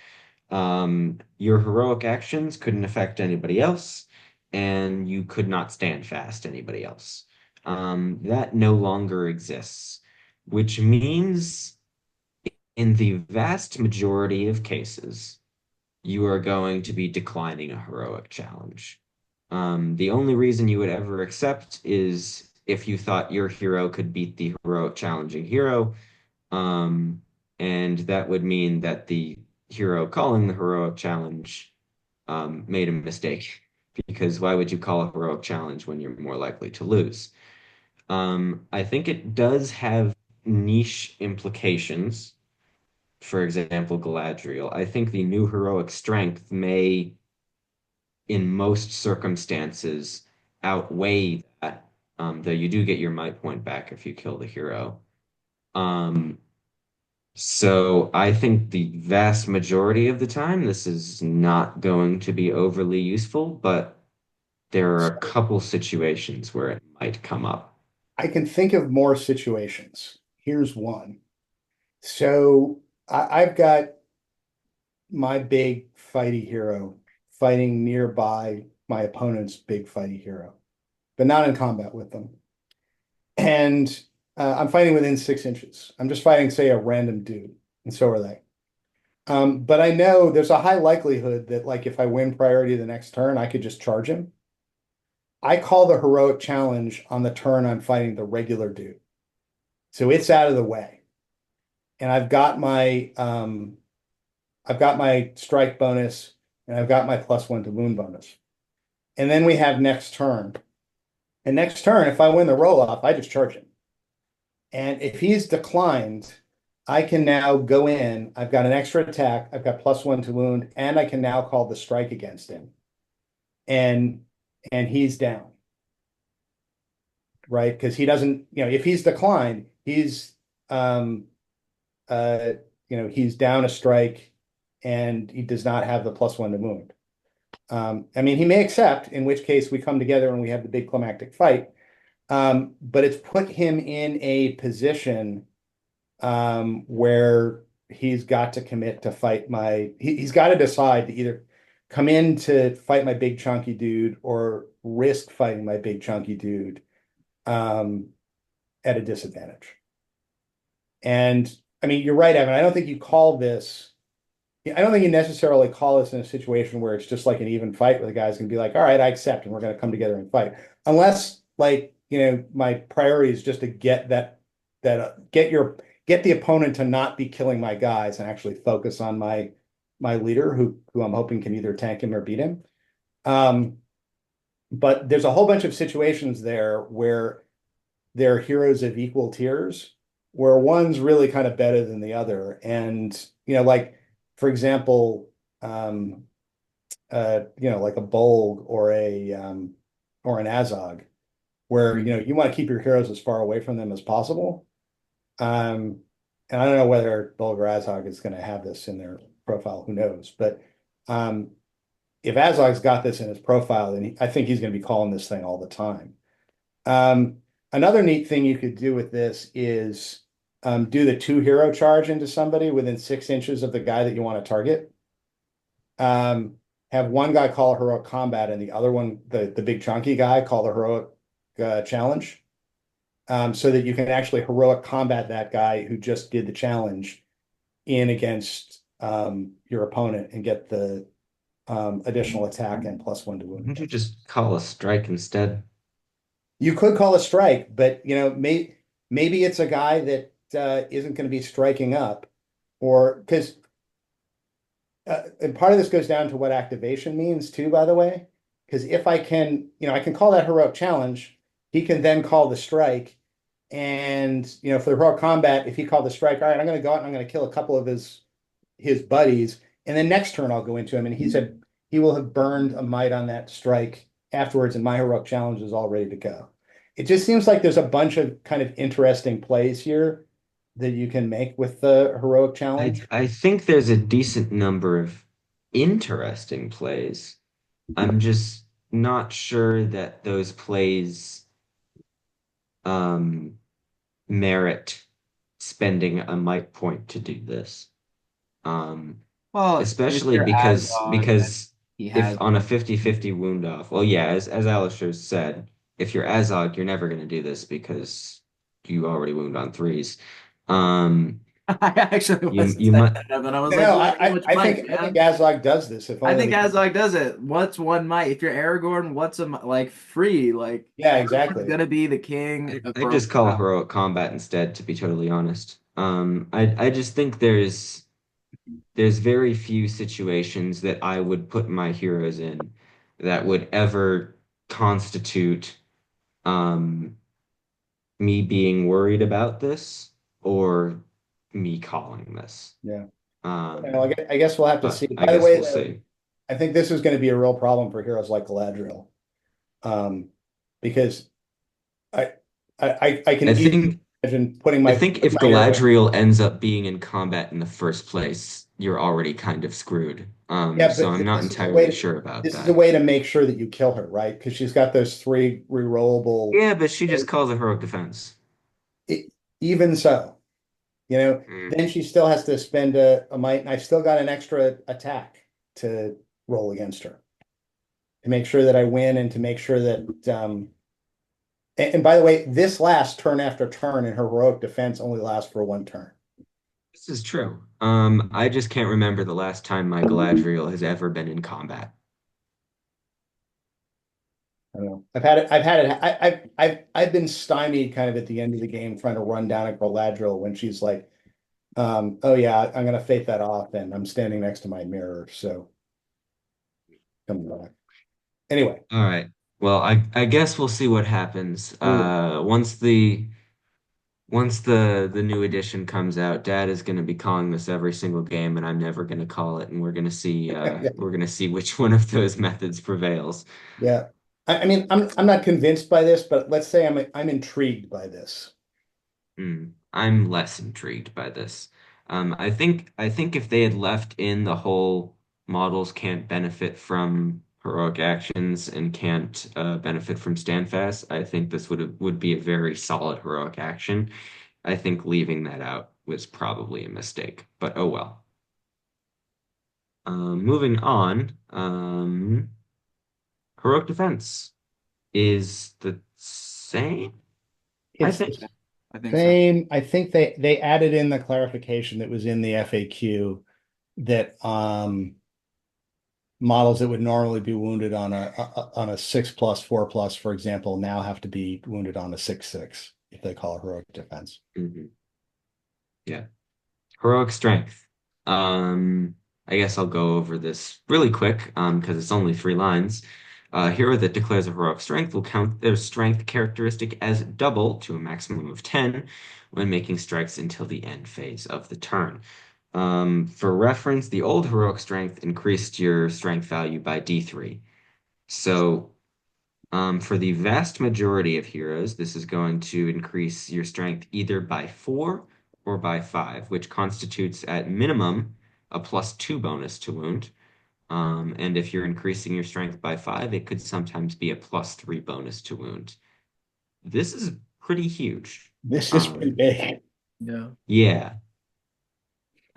Your heroic actions couldn't affect anybody else, and you could not stand fast anybody else. That no longer exists, which means in the vast majority of cases, you are going to be declining a heroic challenge. The only reason you would ever accept is if you thought your hero could beat the heroic challenging hero. Um, and that would mean that the hero calling the heroic challenge made a mistake. Because why would you call a heroic challenge when you're more likely to lose? I think it does have niche implications. For example, Galadriel. I think the new heroic strength may, in most circumstances, outweigh that. Though you do get your might point back if you kill the hero. Um, So I think the vast majority of the time, this is not going to be overly useful, but there are a couple situations where it might come up. I can think of more situations. Here's one. So I've got my big fighty hero fighting nearby my opponent's big fighty hero, but not in combat with them. And I'm fighting within 6 inches. I'm just fighting, say, a random dude, and so are they. But I know there's a high likelihood that, like, if I win priority the next turn, I could just charge him. I call the heroic challenge on the turn I'm fighting the regular dude. So it's out of the way. And I've got my strike bonus and I've got my +1 to wound bonus. And then we have next turn. And next turn, if I win the roll off, I just charge him. And if he's declined, I can now go in. I've got an extra attack. I've got +1 to wound, and I can now call the strike against him. And he's down. Right? Because he doesn't, if he's declined, he's he's down a strike and he does not have the +1 to wound. I mean, he may accept, in which case we come together and we have the big climactic fight. But it's put him in a position where he's got to commit to fight he's got to decide to either come in to fight my big chunky dude or risk fighting my big chunky dude at a disadvantage. And I mean, you're right, Evan. I don't think you necessarily call this in a situation where it's just like an even fight where the guy's gonna be like, all right, I accept, and we're gonna come together and fight. Unless, like, my priority is just to get get the opponent to not be killing my guys and actually focus on my leader who I'm hoping can either tank him or beat him. but there's a whole bunch of situations there where they're heroes of equal tiers, where one's really kind of better than the other. And, like, for example, like a Bolg or an Azog, where, you want to keep your heroes as far away from them as possible. Um, and I don't know whether Bolg or Azog is going to have this in their profile, who knows? But um, if Azog's got this in his profile, then I think he's going to be calling this thing all the time. Another neat thing you could do with this is do the 2 hero charge into somebody within 6 inches of the guy that you want to target. Have one guy call a heroic combat and the other one, the big chunky guy, call the heroic challenge. So that you can actually heroic combat that guy who just did the challenge in against your opponent and get the additional attack and +1 to Why wound. don't you just call a strike instead? You could call a strike, but maybe it's a guy that isn't going to be striking up, or because and part of this goes down to what activation means too, by the way. Because if I can, I can call that heroic challenge, he can then call the strike, and for the heroic combat, if he called the strike, all right, I'm going to go out and I'm going to kill a couple of his buddies, and then next turn I'll go into him, and he will have burned a might on that strike afterwards, and my heroic challenge is all ready to go. It just seems like there's a bunch of kind of interesting plays here that you can make with the heroic challenge. I think there's a decent number of interesting plays. I'm just not sure that those plays um, merit spending a might point to do this. Well, if Especially you're because Azog, then because he if has. on a 50-50 wound off, well, yeah, as Alisher said, if you're Azog, you're never going to do this because you already wound on threes. Um, I actually you wasn't you saying might. that, but I was like, No, well, how much might, I man? think Azog does this if I only think Azog does it. What's one might? If you're Aragorn, what's like free? Like yeah, everyone's exactly. gonna be the king of I just broken call power. heroic combat instead, to be totally honest. I just think there's very few situations that I would put my heroes in that would ever constitute um me being worried about this or me calling this. Yeah. Um, I guess we'll have to see. but I By the guess way, we'll see. I think this is going to be a real problem for heroes like Galadriel, because I can I easily think imagine putting I my think if hero. Galadriel ends up being in combat in the first place, you're already kind of screwed. Yeah, So I'm but not entirely sure about this is a that. way to make sure that you kill her, right? Because she's got those 3 rerollable. Yeah, but she just calls a heroic defense. It, even so, Mm. then she still has to spend a might, and I've still got an extra attack to roll against her to make sure that I win and to make sure that and by the way, this lasts turn after turn, and her heroic defense only lasts for 1 turn. This is true. I just can't remember the last time my Galadriel has ever been in combat. I don't know. I've been stymied kind of at the end of the game trying to run down a Galadriel when she's like, oh yeah, I'm gonna fake that off, and I'm standing next to my mirror, so come back. Anyway, All right. Well, I guess we'll see what happens. we will. Once the new edition comes out, Dad is going to be calling this every single game, and I'm never going to call it, and we're going to see which one of those methods prevails. Yeah. I mean, I'm not convinced by this, but let's say I'm intrigued by this. I'm less intrigued by this. I think if they had left in the whole models can't benefit from heroic actions and can't benefit from standfast, I think this would be a very solid heroic action. I think leaving that out was probably a mistake, but oh well. Moving on, heroic defense is the same, I It's the think. I think so. same. I think they added in the clarification that was in the FAQ that models that would normally be wounded on a 6+, 4+, for example, now have to be wounded on a 6/6 if they call it heroic defense. Mhm. Yeah. Heroic strength. I guess I'll go over this really quick, because it's only 3 lines. A hero that declares a heroic strength will count their strength characteristic as double to a maximum of 10 when making strikes until the end phase of the turn. For reference, the old heroic strength increased your strength value by D3. So, for the vast majority of heroes, this is going to increase your strength either by 4 or by 5, which constitutes at minimum a +2 bonus to wound. And if you're increasing your strength by 5, it could sometimes be a +3 bonus to wound. This is pretty huge. This is pretty big. Yeah. Yeah.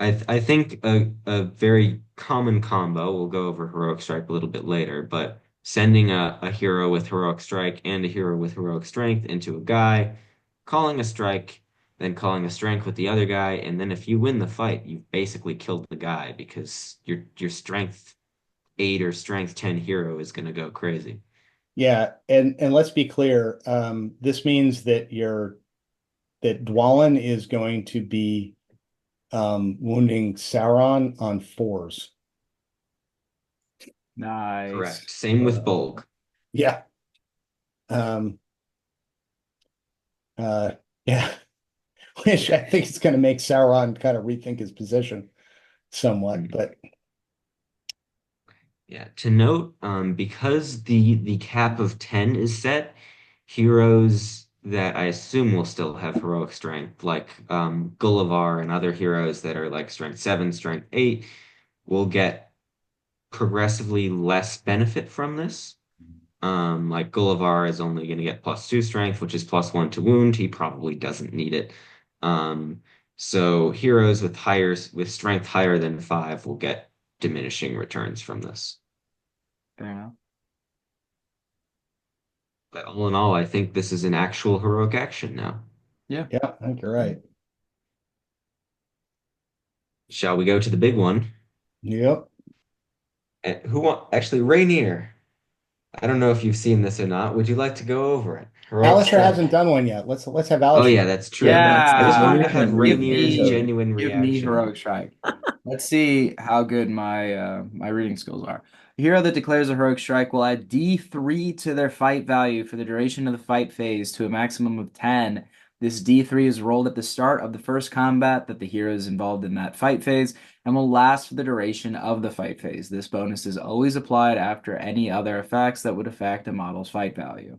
I think a very common combo, we'll go over Heroic Strike a little bit later, but sending a hero with Heroic Strike and a hero with Heroic Strength into a guy, calling a strike, then calling a strength with the other guy, and then if you win the fight, you've basically killed the guy because your strength 8 or strength 10 hero is gonna go crazy. Yeah, and let's be clear. This means that Dwalin is going to be wounding Sauron on 4s. Nice. Correct. Same with Bolg. Yeah. Yeah. Which I think is going to make Sauron kind of rethink his position somewhat, but Yeah, to note, because the cap of 10 is set, heroes that I assume will still have heroic strength, like Gullivar and other heroes that are like strength 7, strength 8, will get progressively less benefit from this. Like Gullivar is only going to get +2 strength, which is +1 to wound. He probably doesn't need it. Um, so heroes with strength higher than 5 will get diminishing returns from this. Fair enough. But all in all, I think this is an actual heroic action now. yeah, I think you're right. Shall we go to the big one? Yep. Actually, Rainier. I don't know if you've seen this or not. Would you like to go over it? Heroic Alistair strength. hasn't done one yet. Let's have Oh Alistair. yeah, that's true. Yeah, I just wanted to Rainier have can Rainier's read. genuine Give me reaction. Heroic Strike. Let's see how good my reading skills are. A hero that declares a Heroic Strike will add D3 to their fight value for the duration of the fight phase to a maximum of 10. This D3 is rolled at the start of the first combat that the hero is involved in that fight phase and will last for the duration of the fight phase. This bonus is always applied after any other effects that would affect a model's fight value.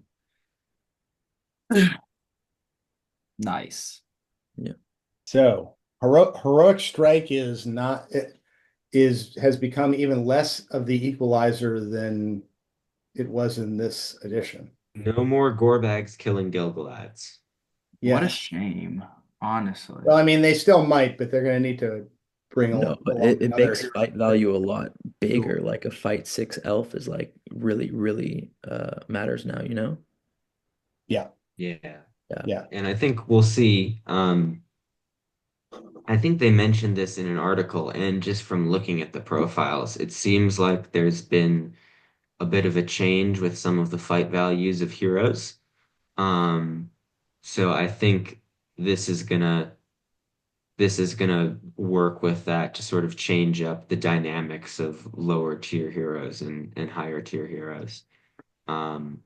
Nice. So heroic strike is not has become even less of the equalizer than it was in this edition. No more Gorbags killing Gilgalads. What a Yeah. shame, honestly. Well, I mean, they still might, but they're going to need to bring No, but along it another makes hero. fight value a lot bigger. Like a fight 6 elf is like really, really matters now, you know? Yeah. Yeah. Yeah. And I think we'll see. I think they mentioned this in an article, and just from looking at the profiles, it seems like there's been a bit of a change with some of the fight values of heroes. Um, so I think this is gonna this is gonna work with that to sort of change up the dynamics of lower tier heroes and higher tier heroes. Um,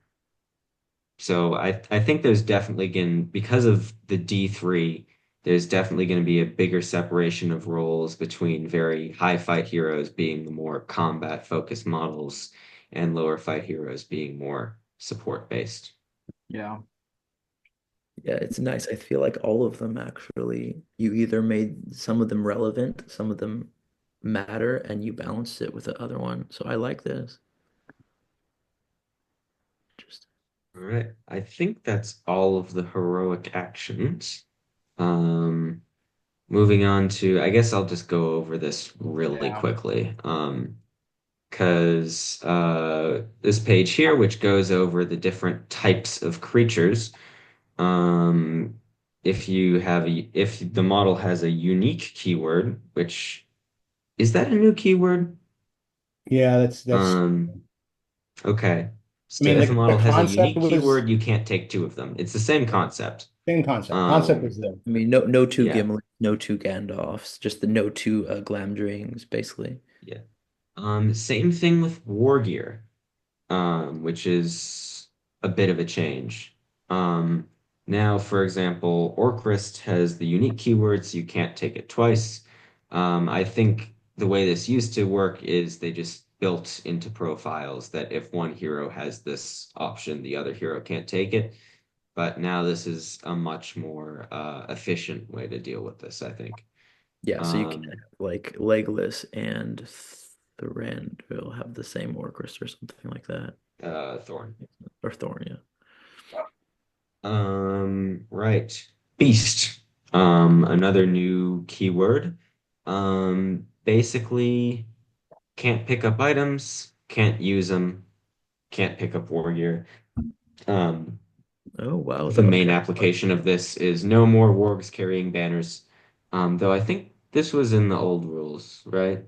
so I think there's definitely going because of the D3, there's definitely going to be a bigger separation of roles between very high fight heroes being the more combat focused models and lower fight heroes being more support based. Yeah. Yeah, it's nice. I feel like all of them actually, you either made some of them relevant, some of them matter, and you balanced it with the other one. So I like this. Just All right. I think that's all of the heroic actions. Um, moving on to, I guess I'll just go over this really Yeah. quickly. Because this page here, which goes over the different types of creatures, um, if the model has a unique keyword, which is that a new keyword? Yeah, that's Okay. I mean, So if a model the has a concept unique was keyword, you can't take two of them. It's the same concept. same concept. Concept Um, was there. I mean, no two yeah, Gimli, no two Gandalfs, just the no two Glamdrings, basically. yeah. Same thing with war gear. which is a bit of a change. Um, Now, for example, Orcrist has the unique keywords, you can't take it twice. I think the way this used to work is they just built into profiles that if one hero has this option, the other hero can't take it. But now this is a much more efficient way to deal with this, I think. Yeah, so you can Um, have like Legolas and Thranduil have the same Orcus or something like that. Thorn. Or Thorn, yeah. Right. Beast. Another new keyword. Basically, can't pick up items, can't use them, can't pick up war gear. Um, Oh wow, the that main okay. application of this is no more wargs carrying banners. Though I think this was in the old rules, right?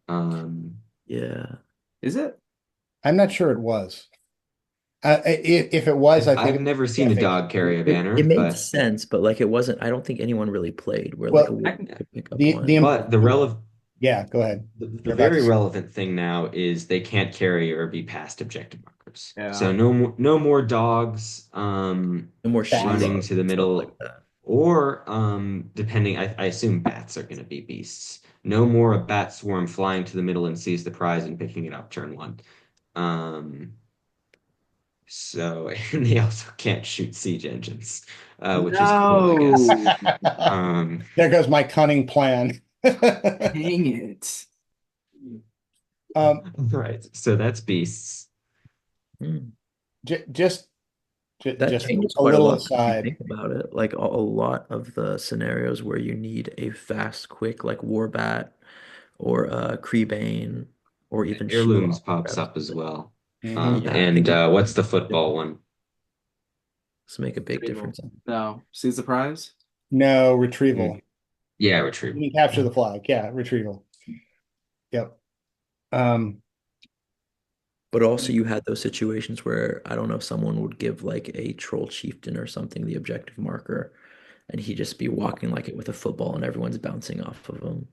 Um, Yeah. Is it? I'm not sure it was. If it was, I think I've never yeah, seen a dog carry a banner, It made but sense, but like it wasn't, I don't think anyone really played where like a well, wolf I can, could pick up the one. the but the relevant yeah, go ahead. the You're about to very say. relevant thing now is they can't carry or be past objective markers. yeah. So no more dogs No more Bats. running Shiva to the and stuff like middle that. or depending I assume bats are going to be beasts. No more a bat swarm flying to the middle and sees the prize and picking it up turn one. Um so and they also can't shoot siege engines, which is cool, I guess. No. Um There goes my cunning plan. Dang it. right. So that's beasts. Hmm. j- just That just changes a quite a little lot if you aside. think about it. Like a lot of the scenarios where you need a fast, quick, like Warbat or Creebane or even Heirlooms Sheila. pops Grab up as something. well. Mhm. Yeah, I And think it what's the football one? does make a big Retrieval. difference. No. Seize the prize? No, retrieval. Mm, yeah, You retrieval. can capture the flag. Yeah, retrieval. Yep. Um, But also you had those situations where I don't know, someone would give like a troll chieftain or something the objective marker, and he'd just be walking like it with a football and everyone's bouncing off of him.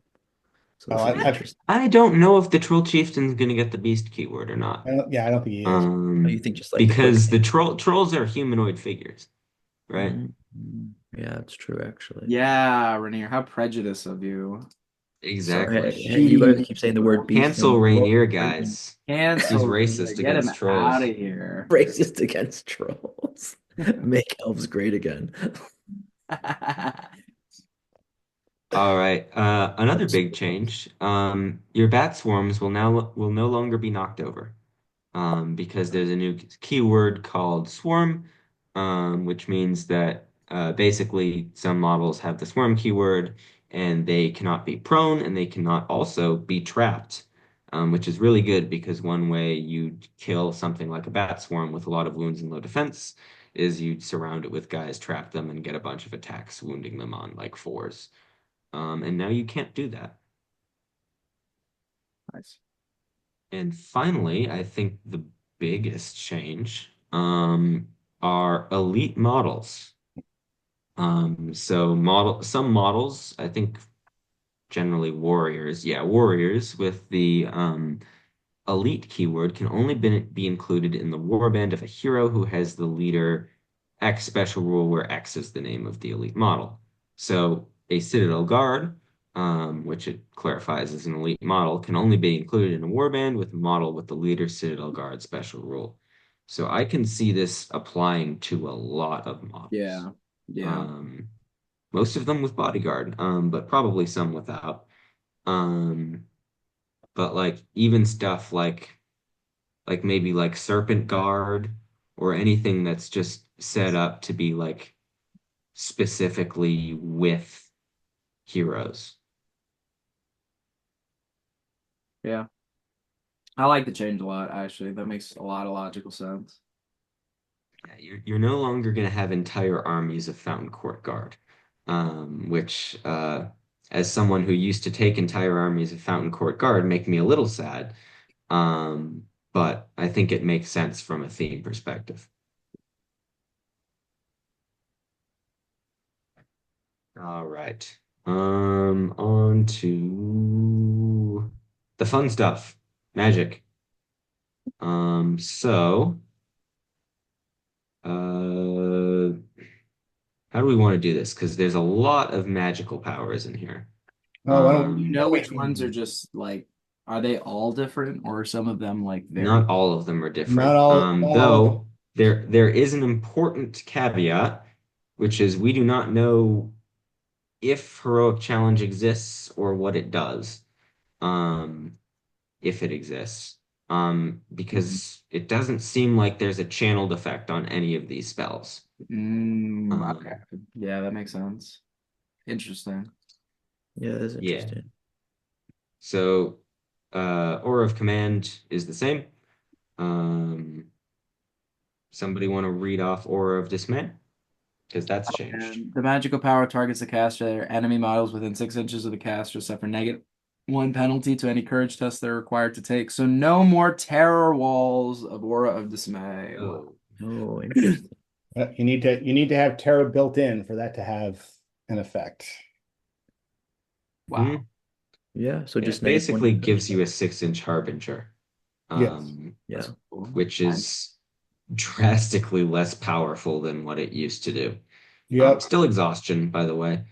So oh, this would be interesting. I don't know if the troll chieftain's gonna get the beast keyword or not. yeah, I don't think he is. Oh, you think just like the quick Because the trolls are humanoid figures, right? Mm, yeah, it's true actually. Yeah, Rainier, how prejudiced of you. Sorry, Exactly. hey, you guys keep Jeez. saying the word beast Cancel and Rainier, guys. He's Cancel Rainier. racist Get him against out of trolls. here. racist against trolls. Make elves great again. All right. Another big change. Your bat swarms will no longer be knocked over. Because there's a new keyword called swarm, which means that basically some models have the swarm keyword and they cannot be prone and they cannot also be trapped, which is really good because one way you'd kill something like a bat swarm with a lot of wounds and low defense is you'd surround it with guys, trap them, and get a bunch of attacks, wounding them on like fours. And now you can't do that. Nice. And finally, I think the biggest change are elite models. So some models, I think generally warriors, yeah, warriors with the elite keyword can only be included in the warband of a hero who has the leader X special rule where X is the name of the elite model. So a Citadel Guard, which it clarifies as an elite model, can only be included in a warband with a model with the leader Citadel Guard special rule. So I can see this applying to a lot of models. Yeah. Yeah. Um, Most of them with bodyguard, but probably some without. Um, but like even stuff like maybe like Serpent Guard or anything that's just set up to be like specifically with heroes. Yeah. I like the change a lot, actually. That makes a lot of logical sense. Yeah, you're no longer going to have entire armies of Fountain Court Guard, which as someone who used to take entire armies of Fountain Court Guard, make me a little sad. But I think it makes sense from a theme perspective. All right. On to the fun stuff. Magic. So uh how do we want to do this? Because there's a lot of magical powers in here. Oh, why don't Do you we Um, know which which one? ones are just like, are they all different or are some of them like very? Not all of them are Not different. all, all. Though there is an important caveat, which is we do not know if heroic challenge exists or what it does. Um, if it exists. Because it doesn't seem like there's a channeled effect on any of these spells. Okay. Um, Yeah, that makes sense. Interesting. Yeah, that's yeah. interesting. So Aura of Command is the same. Um, somebody want to read off Aura of Dismay? Because that's changed. And the magical power targets the caster. Enemy models within 6 inches of the caster suffer -1 penalty to any courage test they're required to take. So no more terror walls of Aura of Dismay. Oh. Oh, interesting. You need to have Terra built in for that to have an effect. Wow. Yeah, so It just basically -1 gives you a punishment. 6-inch Harbinger, Yes. Yeah. That's cool. which is drastically less powerful than what it used to do. Yep. Still exhaustion, by the way.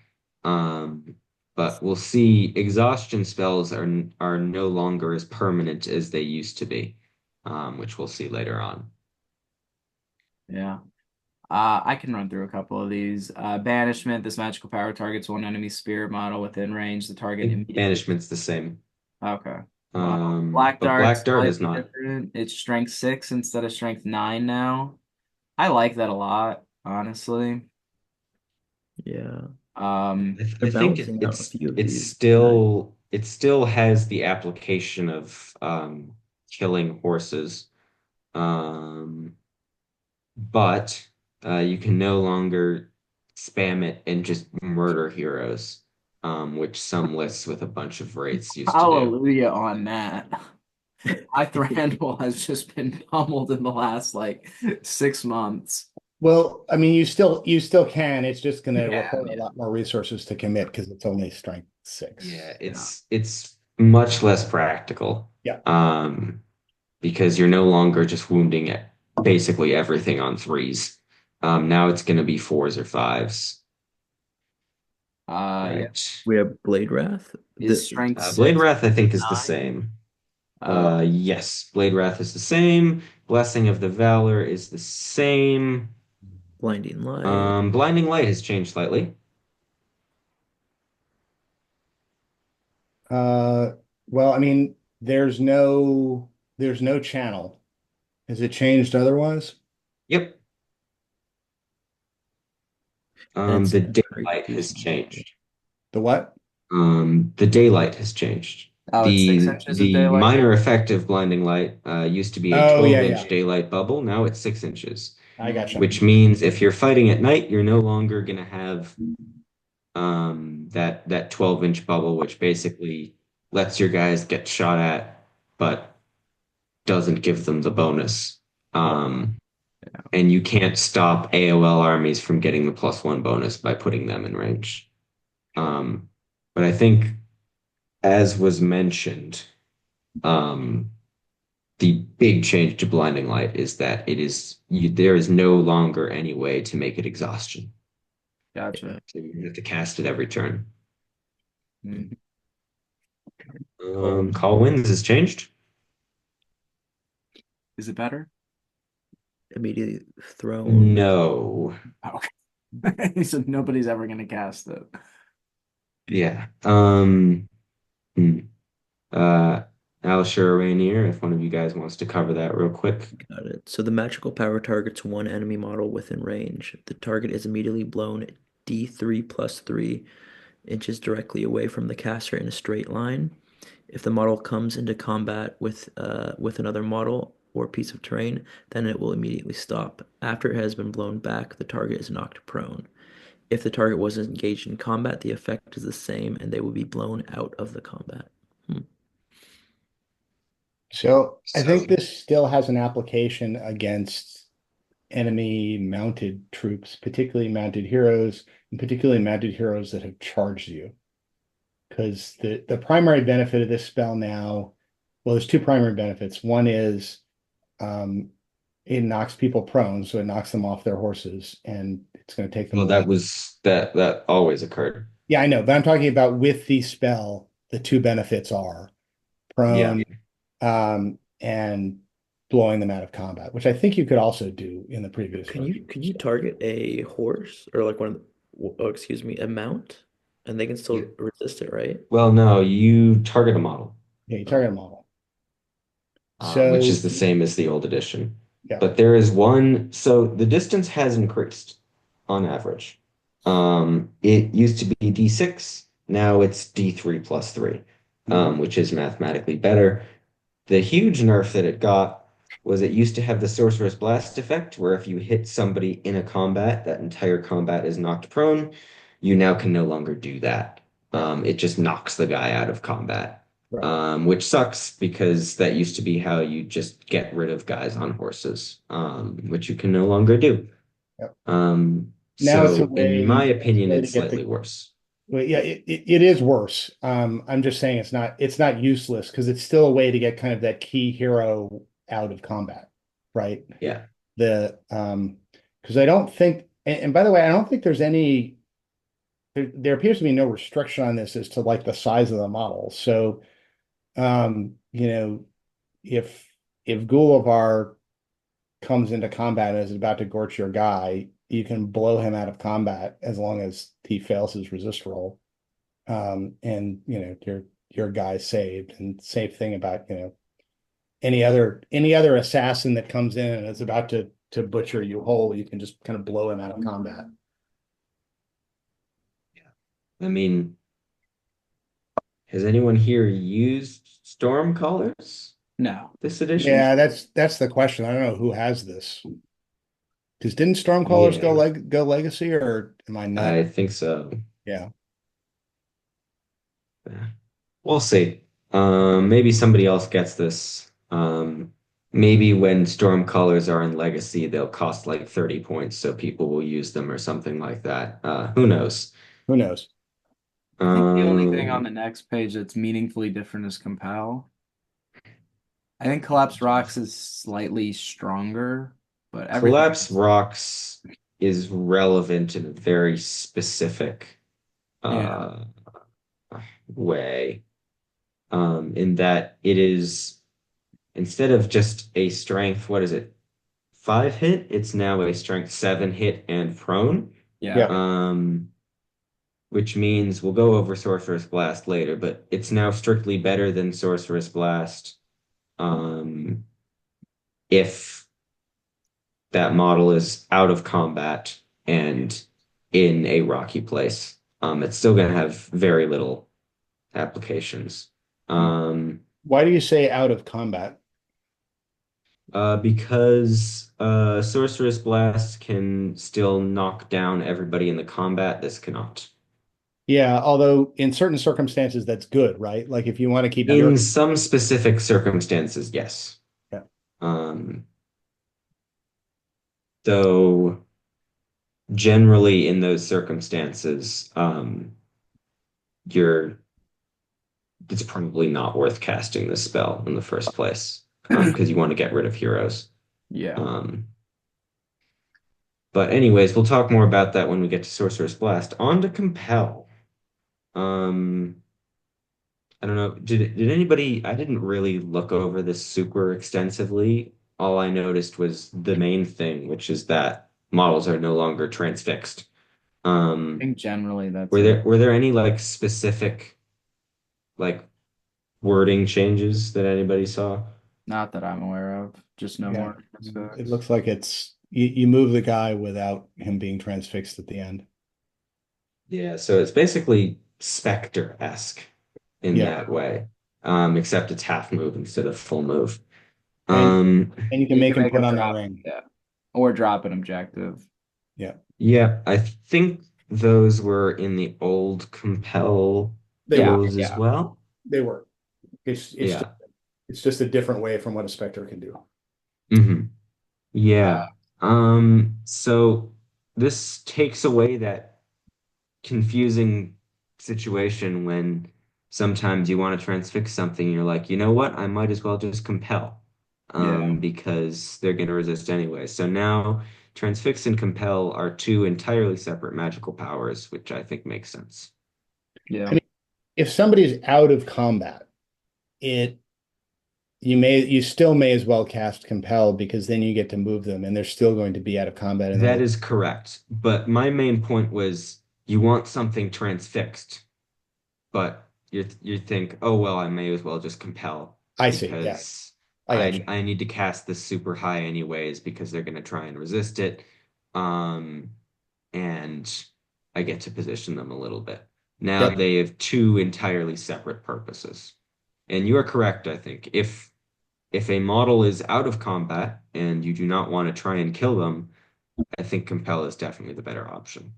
But we'll see exhaustion spells are no longer as permanent as they used to be, which we'll see later on. Yeah. I can run through a couple of these. Banishment. This magical power targets one enemy spirit model within range. The I target think immediately. banishment's the same. Okay. Wow. Black But Dart, Black Dart is slightly not. different. It's strength 6 instead of strength 9 now. I like that a lot, honestly. Yeah. Um, I They're think balancing out a few of it's these. Nice. still has the application of killing horses. Um, but you can no longer spam it and just murder heroes, which some lists with a bunch of wraiths used to do. hallelujah on that. My Thranduil has just been pummeled in the last like 6 months. Well, I mean, you still can. It's just going to Yeah, require a yeah, lot more resources to commit because it's only strength 6. Yeah, yeah. it's much less practical. Yeah. Because you're no longer just wounding it basically everything on threes. Now it's going to be fours or fives. Yeah. Right. We have Blade Wrath. Is strength Blade 6 Wrath, I think, is the 9? same. Uh, Yes, Blade Wrath is the same. Blessing of the Valor is the same. Blinding Light. Blinding Light has changed slightly. Uh, well, I mean, there's no channel. Has it changed otherwise? Yep. And it's The temporary daylight has piercing. changed. The what? The daylight has changed. oh, it's 6 inches of The daylight minor now? effect of blinding light used to be a Oh, yeah, 12-inch yeah. daylight bubble. Now it's 6 inches, I gotcha. which means if you're fighting at night, you're no longer going to have that 12-inch bubble, which basically lets your guys get shot at, but doesn't give them the bonus. And you can't stop AOL armies from getting the +1 bonus by putting them in range. But I think, as was mentioned, um, the big change to blinding light is that there is no longer any way to make it exhaustion. Gotcha. So you have to cast it every turn. Mhm. Call wins has changed. Is it better? Immediately thrown. No. Okay. He said nobody's ever going to cast it. Yeah. Hmm. Uh, Alisher Rainier, if one of you guys wants to cover that real quick. Got it. So the magical power targets one enemy model within range. The target is immediately blown D3 plus 3 inches directly away from the caster in a straight line. If the model comes into combat with another model or piece of terrain, then it will immediately stop. After it has been blown back, the target is knocked prone. If the target was engaged in combat, the effect is the same and they will be blown out of the combat. So I So think this still has an application against enemy mounted troops, particularly mounted heroes, and particularly mounted heroes that have charged you. Because the primary benefit of this spell now, well, there's two primary benefits. One is it knocks people prone, so it knocks them off their horses, and it's going to take them Well, away. that always occurred. Yeah, I know, but I'm talking about with the spell, the two benefits are Yeah. prone, and blowing them out of combat, which I think you could also do in the previous version. Can you target a horse or like excuse me, a mount, and they can still Yeah. resist it, right? Well, no, you target a model, Yeah, you target a model. which So is the same as the old edition. yeah, But there is one, so the distance has increased on average. It used to be D6, now it's D3 plus 3, which is mathematically better. The huge nerf that it got was it used to have the Sorcerer's Blast effect, where if you hit somebody in a combat, that entire combat is knocked prone. You now can no longer do that. It just knocks the guy out of combat, right. which sucks because that used to be how you just get rid of guys on horses, which you can no longer do. Yep. Now it's a So in my opinion, way to it's get slightly worse. well, yeah, it is worse. I'm just saying it's not useless because it's still a way to get kind of that key hero out of combat, right? Yeah. Because I don't think, and by the way, I don't think there's any, there appears to be no restriction on this as to like the size of the model. So, you know, if Gulavar comes into combat and is about to gorge your guy, you can blow him out of combat as long as he fails his resist roll. And your guy's saved. And same thing about, any other assassin that comes in and is about to butcher you whole, you can just kind of blow him out of combat. I mean, has anyone here used Stormcallers No. this edition? Yeah, that's the question. I don't know who has this. Because didn't Stormcallers Yeah. go legacy, or am I not? I think so. Yeah. We'll see. Maybe somebody else gets this. Maybe when Stormcallers are in Legacy, they'll cost like 30 points, so people will use them or something like that. Who knows? Who knows? I think the only thing on Um, the next page that's meaningfully different is Compel. I think Collapse Rocks is slightly stronger, but everything Collapse Rocks is relevant in a very specific yeah. uh, way. In that it is instead of just a strength, what is it? 5 hit, it's now a strength 7 hit and prone. Yeah. Which means we'll go over Sorcerer's Blast later, but it's now strictly better than Sorcerer's Blast. If that model is out of combat and in a rocky place, it's still going to have very little applications. Why do you say out of combat? Because Sorcerer's Blast can still knock down everybody in the combat. This cannot. Yeah, although in certain circumstances that's good, right? Like if you want to keep In some specific circumstances, yes. Yeah. Though generally in those circumstances, it's probably not worth casting this spell in the first place, because you want to get rid of heroes. Yeah. But anyways, we'll talk more about that when we get to Sorcerer's Blast. On to Compel. I don't know. Did anybody? I didn't really look over this super extensively. All I noticed was the main thing, which is that models are no longer transfixed. I think generally that's Were there any like specific like wording changes that anybody saw? not that I'm aware of. Just no Yeah. more. It looks like it's you move the guy without him being transfixed at the end. Yeah, so it's basically Spectre-esque in Yeah. that way, except it's half move instead of full move. And you can You make can him make put him on the drop, ring. yeah. Or drop an objective. Yeah, I think those were in the old Compel They were. rules as well. They were. Yeah. It's just a different way from what a Spectre can do. hmm Yeah. So this takes away that confusing situation when sometimes you want to transfix something, and you're like, you know what? I might as well just compel. because they're going to resist anyway. So now Transfix and Compel are two entirely separate magical powers, which I think makes sense. Yeah. I mean, if somebody's out of combat, you still may as well cast Compel because then you get to move them and they're still going to be out of combat. And That is correct. But my main point was you want something transfixed, but you think, oh well, I may as well just compel I see. Yeah, because I got you. I need to cast this super high anyways because they're gonna try and resist it. Um, and I get to position them a little bit. Now Yep. they have two entirely separate purposes. And you are correct, I think. If a model is out of combat and you do not want to try and kill them, I think compel is definitely the better option.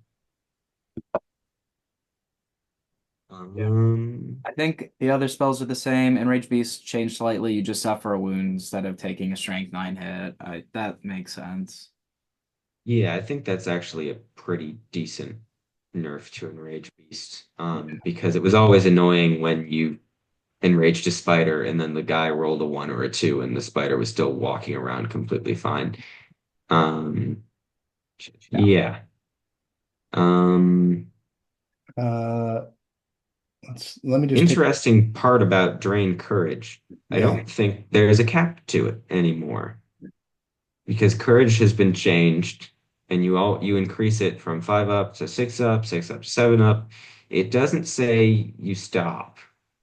I think the other spells are the same. Enraged Beast changed slightly. You just suffer a wound instead of taking a Strength 9 hit. That makes sense. Yeah, I think that's actually a pretty decent nerf to Enrage Beast. Because it was always annoying when you enraged a spider and then the guy rolled a one or a two and the spider was still walking around completely fine. Um, yeah. Um, Uh, let me just take. Interesting part about Drain Courage. I Yeah. don't think there's a cap to it anymore because Courage has been changed and you increase it from 5 up to 6 up, 6 up to 7 up. It doesn't say you stop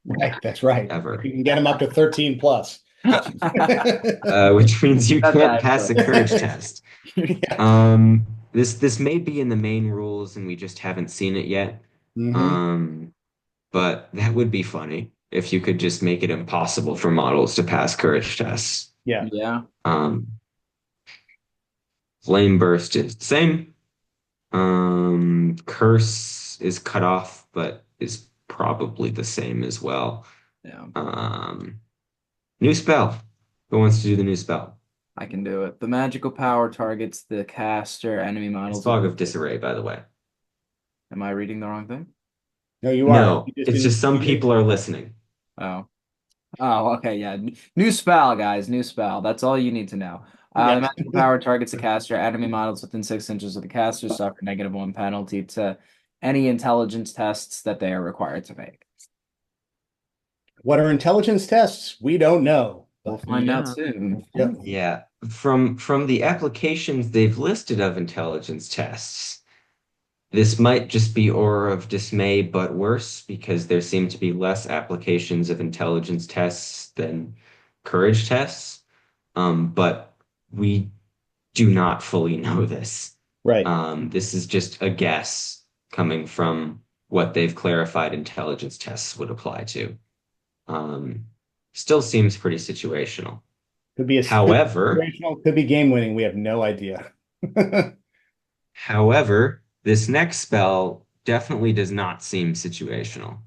Right. That's right. ever, You can get them up to 13 plus. which means you That's can't pass a Courage test. Yeah. This may be in the main rules and we just haven't seen it yet. Mhm. But that would be funny if you could just make it impossible for models to pass courage tests. Yeah. Yeah. Um, Flame Burst is the same. Curse is cut off, but is probably the same as well. Yeah. New spell. Who wants to do the new spell? I can do it. The magical power targets the caster, enemy It's models. Fog of Disarray, by the way. Am I reading the wrong thing? No, you are. No, You it's just some people are listening. Oh. Oh, okay, yeah. New spell, guys. New spell. That's all you need to know. Yeah. The magical power targets the caster. Enemy models within 6 inches of the caster suffer -1 penalty to any intelligence tests that they are required to make. What are intelligence tests? We don't know. We'll find out Yeah. soon. Yep. Yeah, from the applications they've listed of intelligence tests, this might just be Aura of Dismay, but worse because there seem to be less applications of intelligence tests than courage tests. But we do not fully know this. Right. This is just a guess coming from what they've clarified intelligence tests would apply to. Still seems pretty situational. Could be a However, situational, could be game winning. We have no idea. However, this next spell definitely does not seem situational.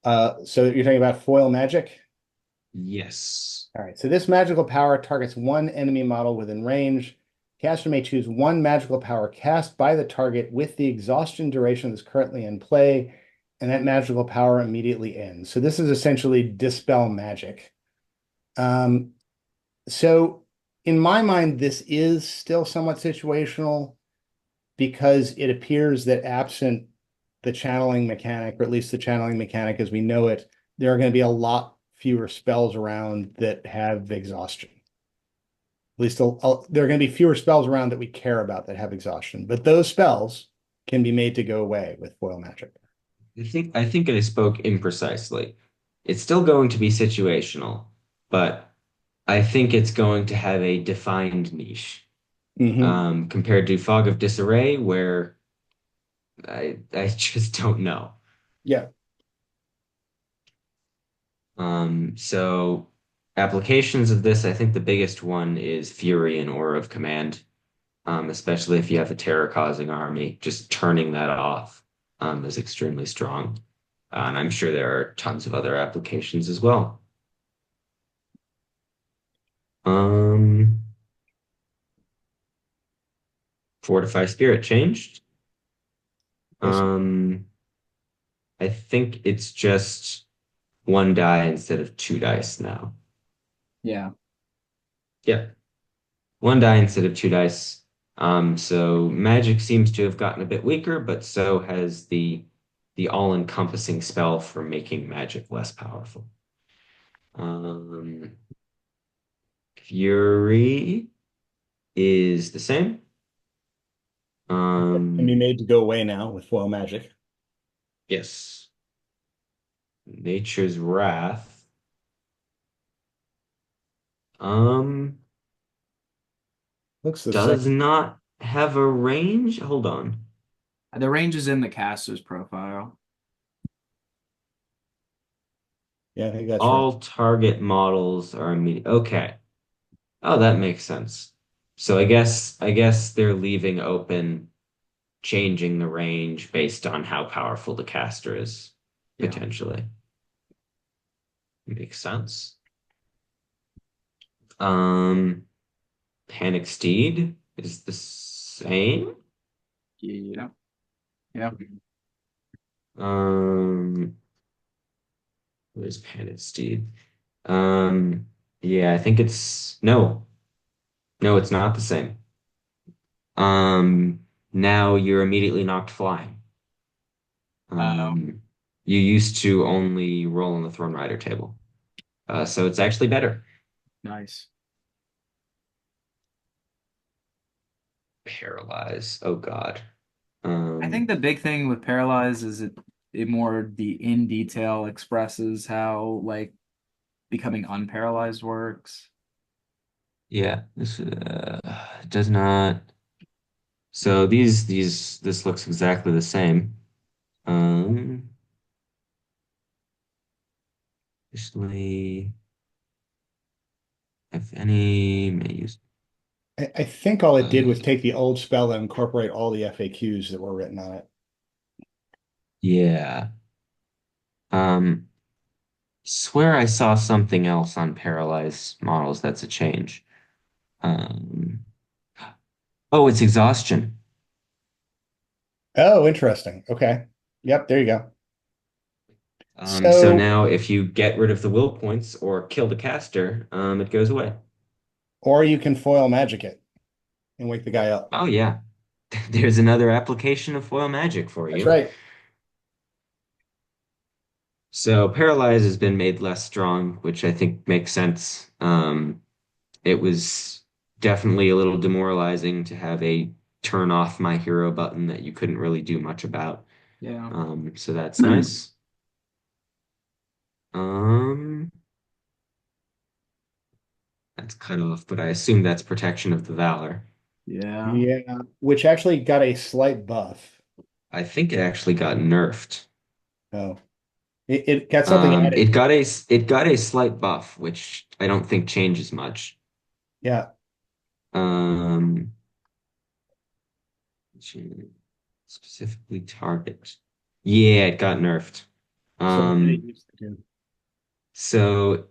So you're talking about foil magic? Yes. All right. So this magical power targets one enemy model within range. Caster may choose one magical power cast by the target with the exhaustion duration that's currently in play, and that magical power immediately ends. So this is essentially dispel magic. So in my mind, this is still somewhat situational because it appears that absent the channeling mechanic, or at least the channeling mechanic as we know it, there are going to be a lot fewer spells around that have exhaustion. At least there are going to be fewer spells around that we care about that have exhaustion, but those spells can be made to go away with foil magic. I think I spoke imprecisely. It's still going to be situational, but I think it's going to have a defined niche. Compared to Fog of Disarray, where I just don't know. Yeah. So applications of this, I think the biggest one is Fury and Aura of Command, especially if you have a terror-causing army. Just turning that off is extremely strong. And I'm sure there are tons of other applications as well. Fortify Spirit changed. Yes. I think it's just one die instead of two dice now. Yeah. Yep. One die instead of two dice. So magic seems to have gotten a bit weaker, but so has the all-encompassing spell for making magic less powerful. Um, Fury is the same. Can be made to go away now with foil magic. Yes. Nature's Wrath. Um, Looks the does same. not have a range. Hold on. The range is in the caster's profile. Yeah, I think that's right. All target models are immediate. Okay. Oh, that makes sense. So I guess they're leaving open changing the range based on how powerful the caster is, Yeah. potentially. Makes sense. Um, Panic Steed is the same. Yeah. Yeah. Um, where's Panic Steed? Um, yeah, I think it's no, it's not the same. Um, Now you're immediately knocked flying. Oh, Um, you used to only roll on the Throne Rider table. So it's actually better. nice. Paralyze. Oh God. I think the big thing with Paralyze is it more the in detail expresses how like becoming unparalyzed works. Yeah, this does not. So this looks exactly the same. Um, Additionally, if any, may use. I think all it did Uh, was take the old spell and incorporate all the FAQs that were written on it. yeah. Um, Swear I saw something else on paralyzed models. That's a change. Um, oh, it's exhaustion. Oh, interesting. Okay. Yep, there you go. So So, now if you get rid of the will points or kill the caster, it goes away. or you can foil magic it and wake the guy up. Oh yeah. There's another application of foil magic for That's you. right. So paralyze has been made less strong, which I think makes sense. It was definitely a little demoralizing to have a turn off my hero button that you couldn't really do much about. Yeah. So that's nice. Um, that's cut off, but I assume that's protection of the Valor. Yeah. Yeah, which actually got a slight buff. I think it actually got nerfed. Oh, it got something added It to got it. a slight buff, which I don't think changes much. Yeah. Um, Specifically target. Yeah, it got nerfed. So what did it Um, used to do? so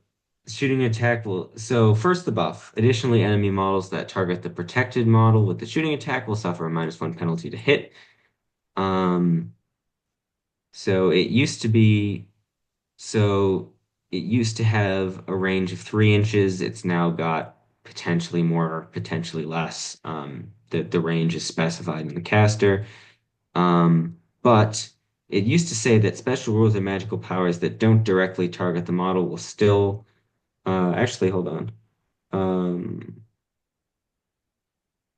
shooting attack will so first the buff. Additionally, enemy models that target the protected model with the shooting attack will suffer a -1 penalty to hit. Um, so it used to be so it used to have a range of 3 inches. It's now got potentially more, potentially less. The range is specified in the caster. But it used to say that special rules or magical powers that don't directly target the model will still actually hold on. Um,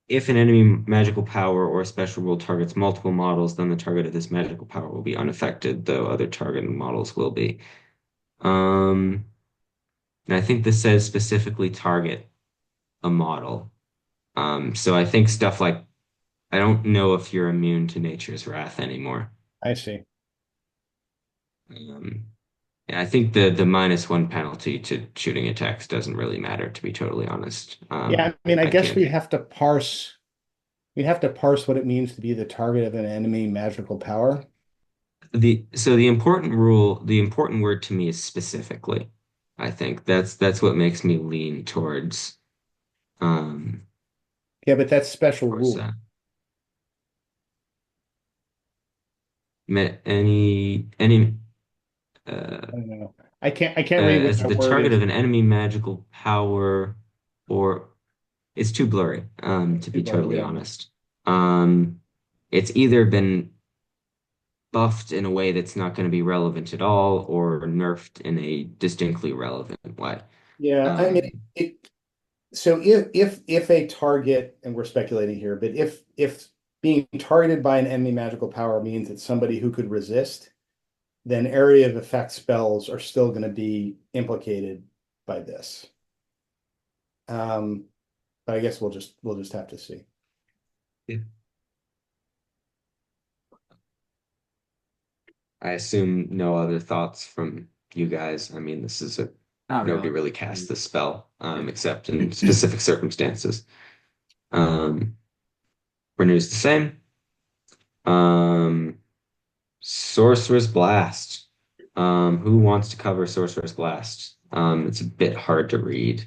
if an enemy magical power or special rule targets multiple models, then the target of this magical power will be unaffected, though other targeted models will be. Um, and I think this says specifically target a model. So I think stuff like I don't know if you're immune to Nature's Wrath anymore. I see. Um, and I think the -1 penalty to shooting attacks doesn't really matter, to be totally honest. Yeah, I mean, I I guess can't. we'd have to parse what it means to be the target of an enemy magical power. The important rule, the important word to me is specifically. I think that's what makes me lean um Yeah, but that's special towards rule. that. Any I don't know. I can't read what as that the word target is. of an enemy magical power, or it's too blurry, to be But totally yeah. honest. Um, it's either been buffed in a way that's not going to be relevant at all, or nerfed in a distinctly relevant way. Yeah, I mean, Um, so if a target, and we're speculating here, but if being targeted by an enemy magical power means it's somebody who could resist, then area of effect spells are still going to be implicated by this. But I guess we'll just have to see. I assume no other thoughts from you guys. I mean, this is a Not nobody really. really casts the spell, except in specific circumstances. Um, Renews the same. Um, Sorcerer's Blast. Who wants to cover Sorcerer's Blast? It's a bit hard to read.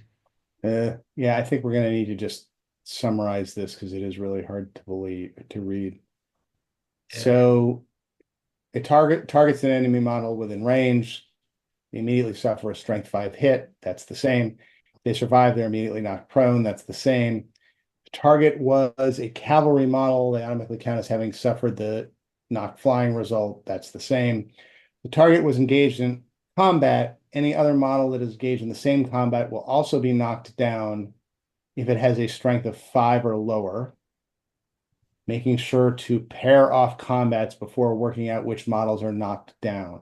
Yeah, I think we're going to need to just summarize this because it is really hard to read. So it targets an enemy model within range. They immediately suffer a strength 5 hit. That's the same. If they survive, they're immediately knocked prone. That's the same. The target was a cavalry model. They automatically count as having suffered the knocked flying result. That's the same. The target was engaged in combat. Any other model that is engaged in the same combat will also be knocked down if it has a strength of 5 or lower, making sure to pair off combats before working out which models are knocked down.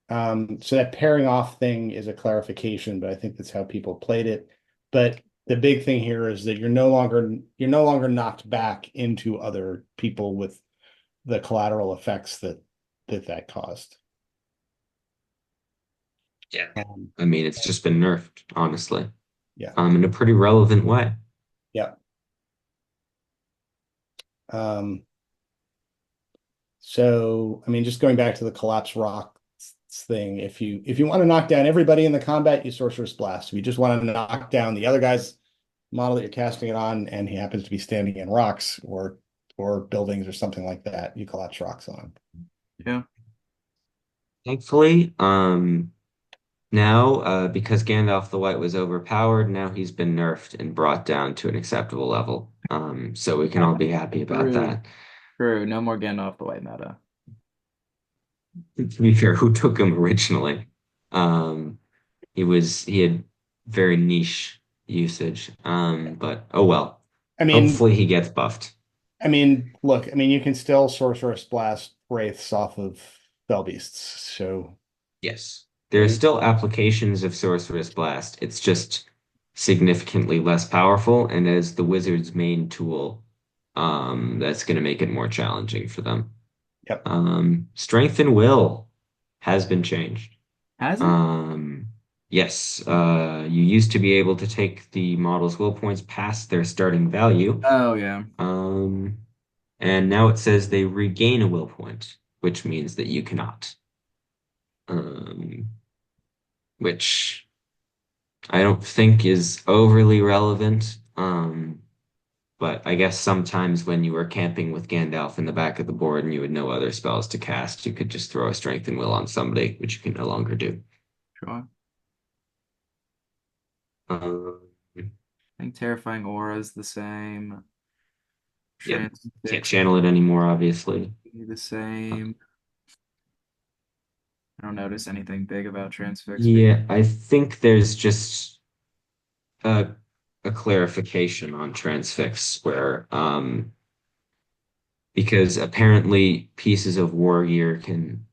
So that pairing off thing is a clarification, but I think that's how people played it. But the big thing here is that you're no longer knocked back into other people with the collateral effects that caused. Yeah. Um, I mean, it's just been nerfed, honestly, yeah, in a pretty relevant way. yeah. Um, so I mean, just going back to the collapse rock thing, if you want to knock down everybody in the combat, you sorcerer's blast. If you just want to knock down the other guy's model that you're casting it on, and he happens to be standing in rocks or buildings or something like that, you collapse rocks on. Yeah. Thankfully, now, because Gandalf the White was overpowered, now he's been nerfed and brought down to an acceptable level. So we can all be happy about True. that. True. No more Gandalf the White meta. To be fair, who took him originally? Um, he had very niche usage. But oh well. I mean, Hopefully he gets buffed. look, you can still sorcerer's blast wraiths off of spell beasts. So Yes. There's still applications of Sorcerous Blast. It's just significantly less powerful, and as the wizard's main tool, that's going to make it more challenging for them. yep. Strength and will has been changed. Has it? Um, yes, you used to be able to take the model's will points past their starting value. Oh yeah. Um, and now it says they regain a will point, which means that you cannot. Um, which I don't think is overly relevant. But I guess sometimes when you were camping with Gandalf in the back of the board and you had no other spells to cast, you could just throw a strength and will on somebody, which you can no longer do. Sure. Um, I think Terrifying Aura is the same. yep, can't Transfix channel it anymore, obviously. be the same. I don't notice anything big about Transfix. Yeah, I think there's just a, a clarification on transfix where because apparently pieces of war gear can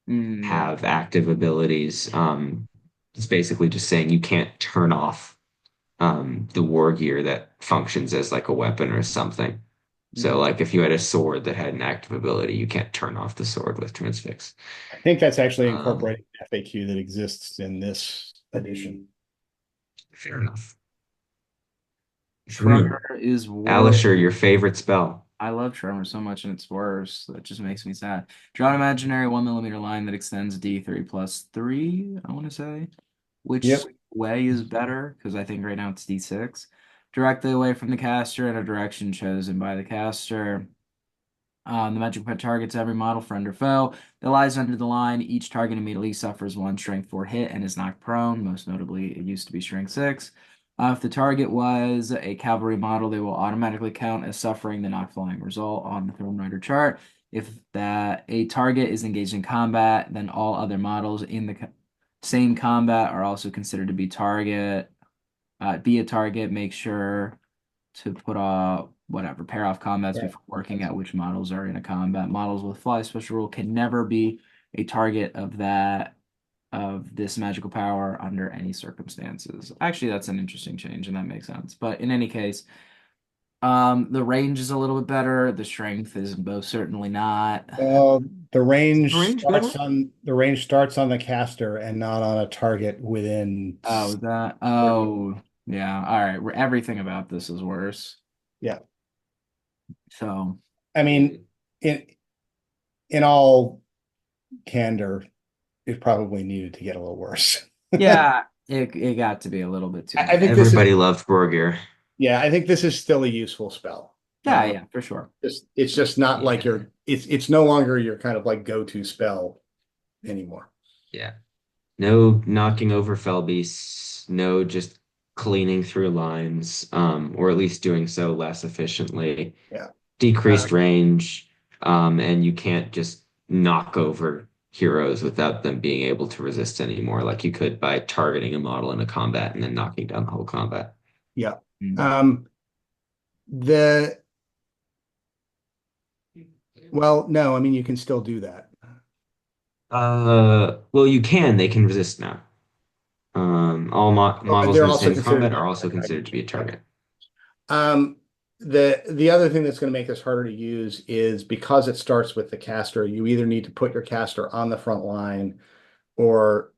Yeah. have active abilities. It's basically just saying you can't turn off the war gear that functions as like a weapon or something. So, like if you had a sword that had an active ability, you can't turn off the sword with transfix. I think that's actually Um, incorporating FAQ that exists in this edition. Fair enough. Tremor is worse. Alisher, your favorite spell. I love Tremor so much and it's worse. That just makes me sad. Draw an imaginary 1 mm line that extends D3+3, I want to say. Which Yep. way is better? Because I think right now it's D6. Directly away from the caster in a direction chosen by the caster. The magic pet targets every model, friend or foe, that lies under the line. Each target immediately suffers one strength 4 hit and is knocked prone. Most notably, it used to be strength 6. If the target was a cavalry model, they will automatically count as suffering the knock flying result on the Throne Rider chart. If that a target is engaged in combat, then all other models in the same combat are also considered to be a target. Make sure to put whatever pair off combats Yeah. before working out which models are in a combat. Models with fly special rule can never be a target of this magical power under any circumstances. Actually, that's an interesting change, and that makes sense. But in any case, the range is a little bit better. The strength is most certainly not. Well, the range The range good starts one? on the range starts on the caster and not on a target within. Oh, yeah. All right. Everything about this is worse. Yeah. So, I mean, in all candor, it probably needed to get a little worse. yeah, it got to be a little bit too I much. think this is Everybody loved Borgir. yeah, I think this is still a useful spell. Yeah, yeah, for sure. It's just not like Yeah. it's no longer your kind of like go-to spell anymore. Yeah. No knocking over fell beasts, no just cleaning through lines, or at least doing so less efficiently. Yeah. Decreased range, and you can't just knock over heroes without them being able to resist anymore, like you could by targeting a model in a combat and then knocking down the whole combat. Yeah. Mm. The well, no, I mean you can still do that. Well, you can. They can resist now. All mo models They're also resisting considered combat are also considered to be a okay. target. Um, the other thing that's going to make this harder to use is because it starts with the caster, you either need to put your caster on the front line or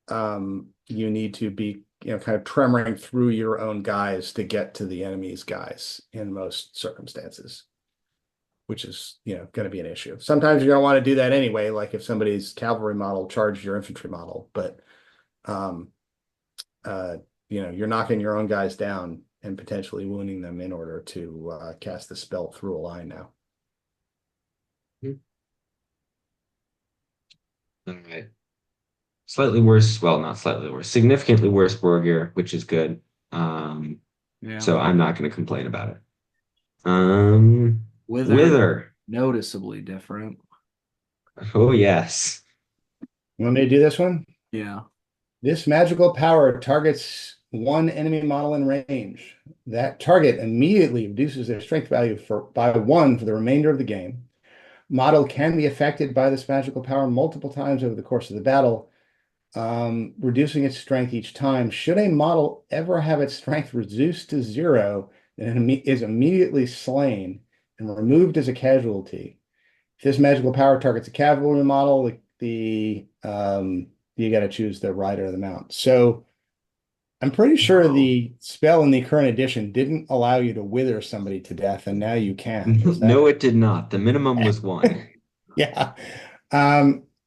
you need to be, kind of tremoring through your own guys to get to the enemy's guys in most circumstances, which is, going to be an issue. Sometimes you're going to want to do that anyway, like if somebody's cavalry model charged your infantry model, but um, you're knocking your own guys down and potentially wounding them in order to cast the spell through a line now. All right. Slightly worse, well, not slightly worse, significantly worse Borgir, which is good. Yeah. So I'm not going to complain about it. Wither. Noticeably different. Oh, yes. You want me to do this one? Yeah. This magical power targets one enemy model in range. That target immediately reduces their strength value by 1 for the remainder of the game. Model can be affected by this magical power multiple times over the course of the battle, reducing its strength each time. Should a model ever have its strength reduced to 0, then it is immediately slain and removed as a casualty. If this magical power targets a cavalry model, you got to choose the rider or the mount. So I'm pretty sure the spell in the current edition didn't allow you to wither somebody to death, and now you can. No, it did not. The minimum was 1. Yeah.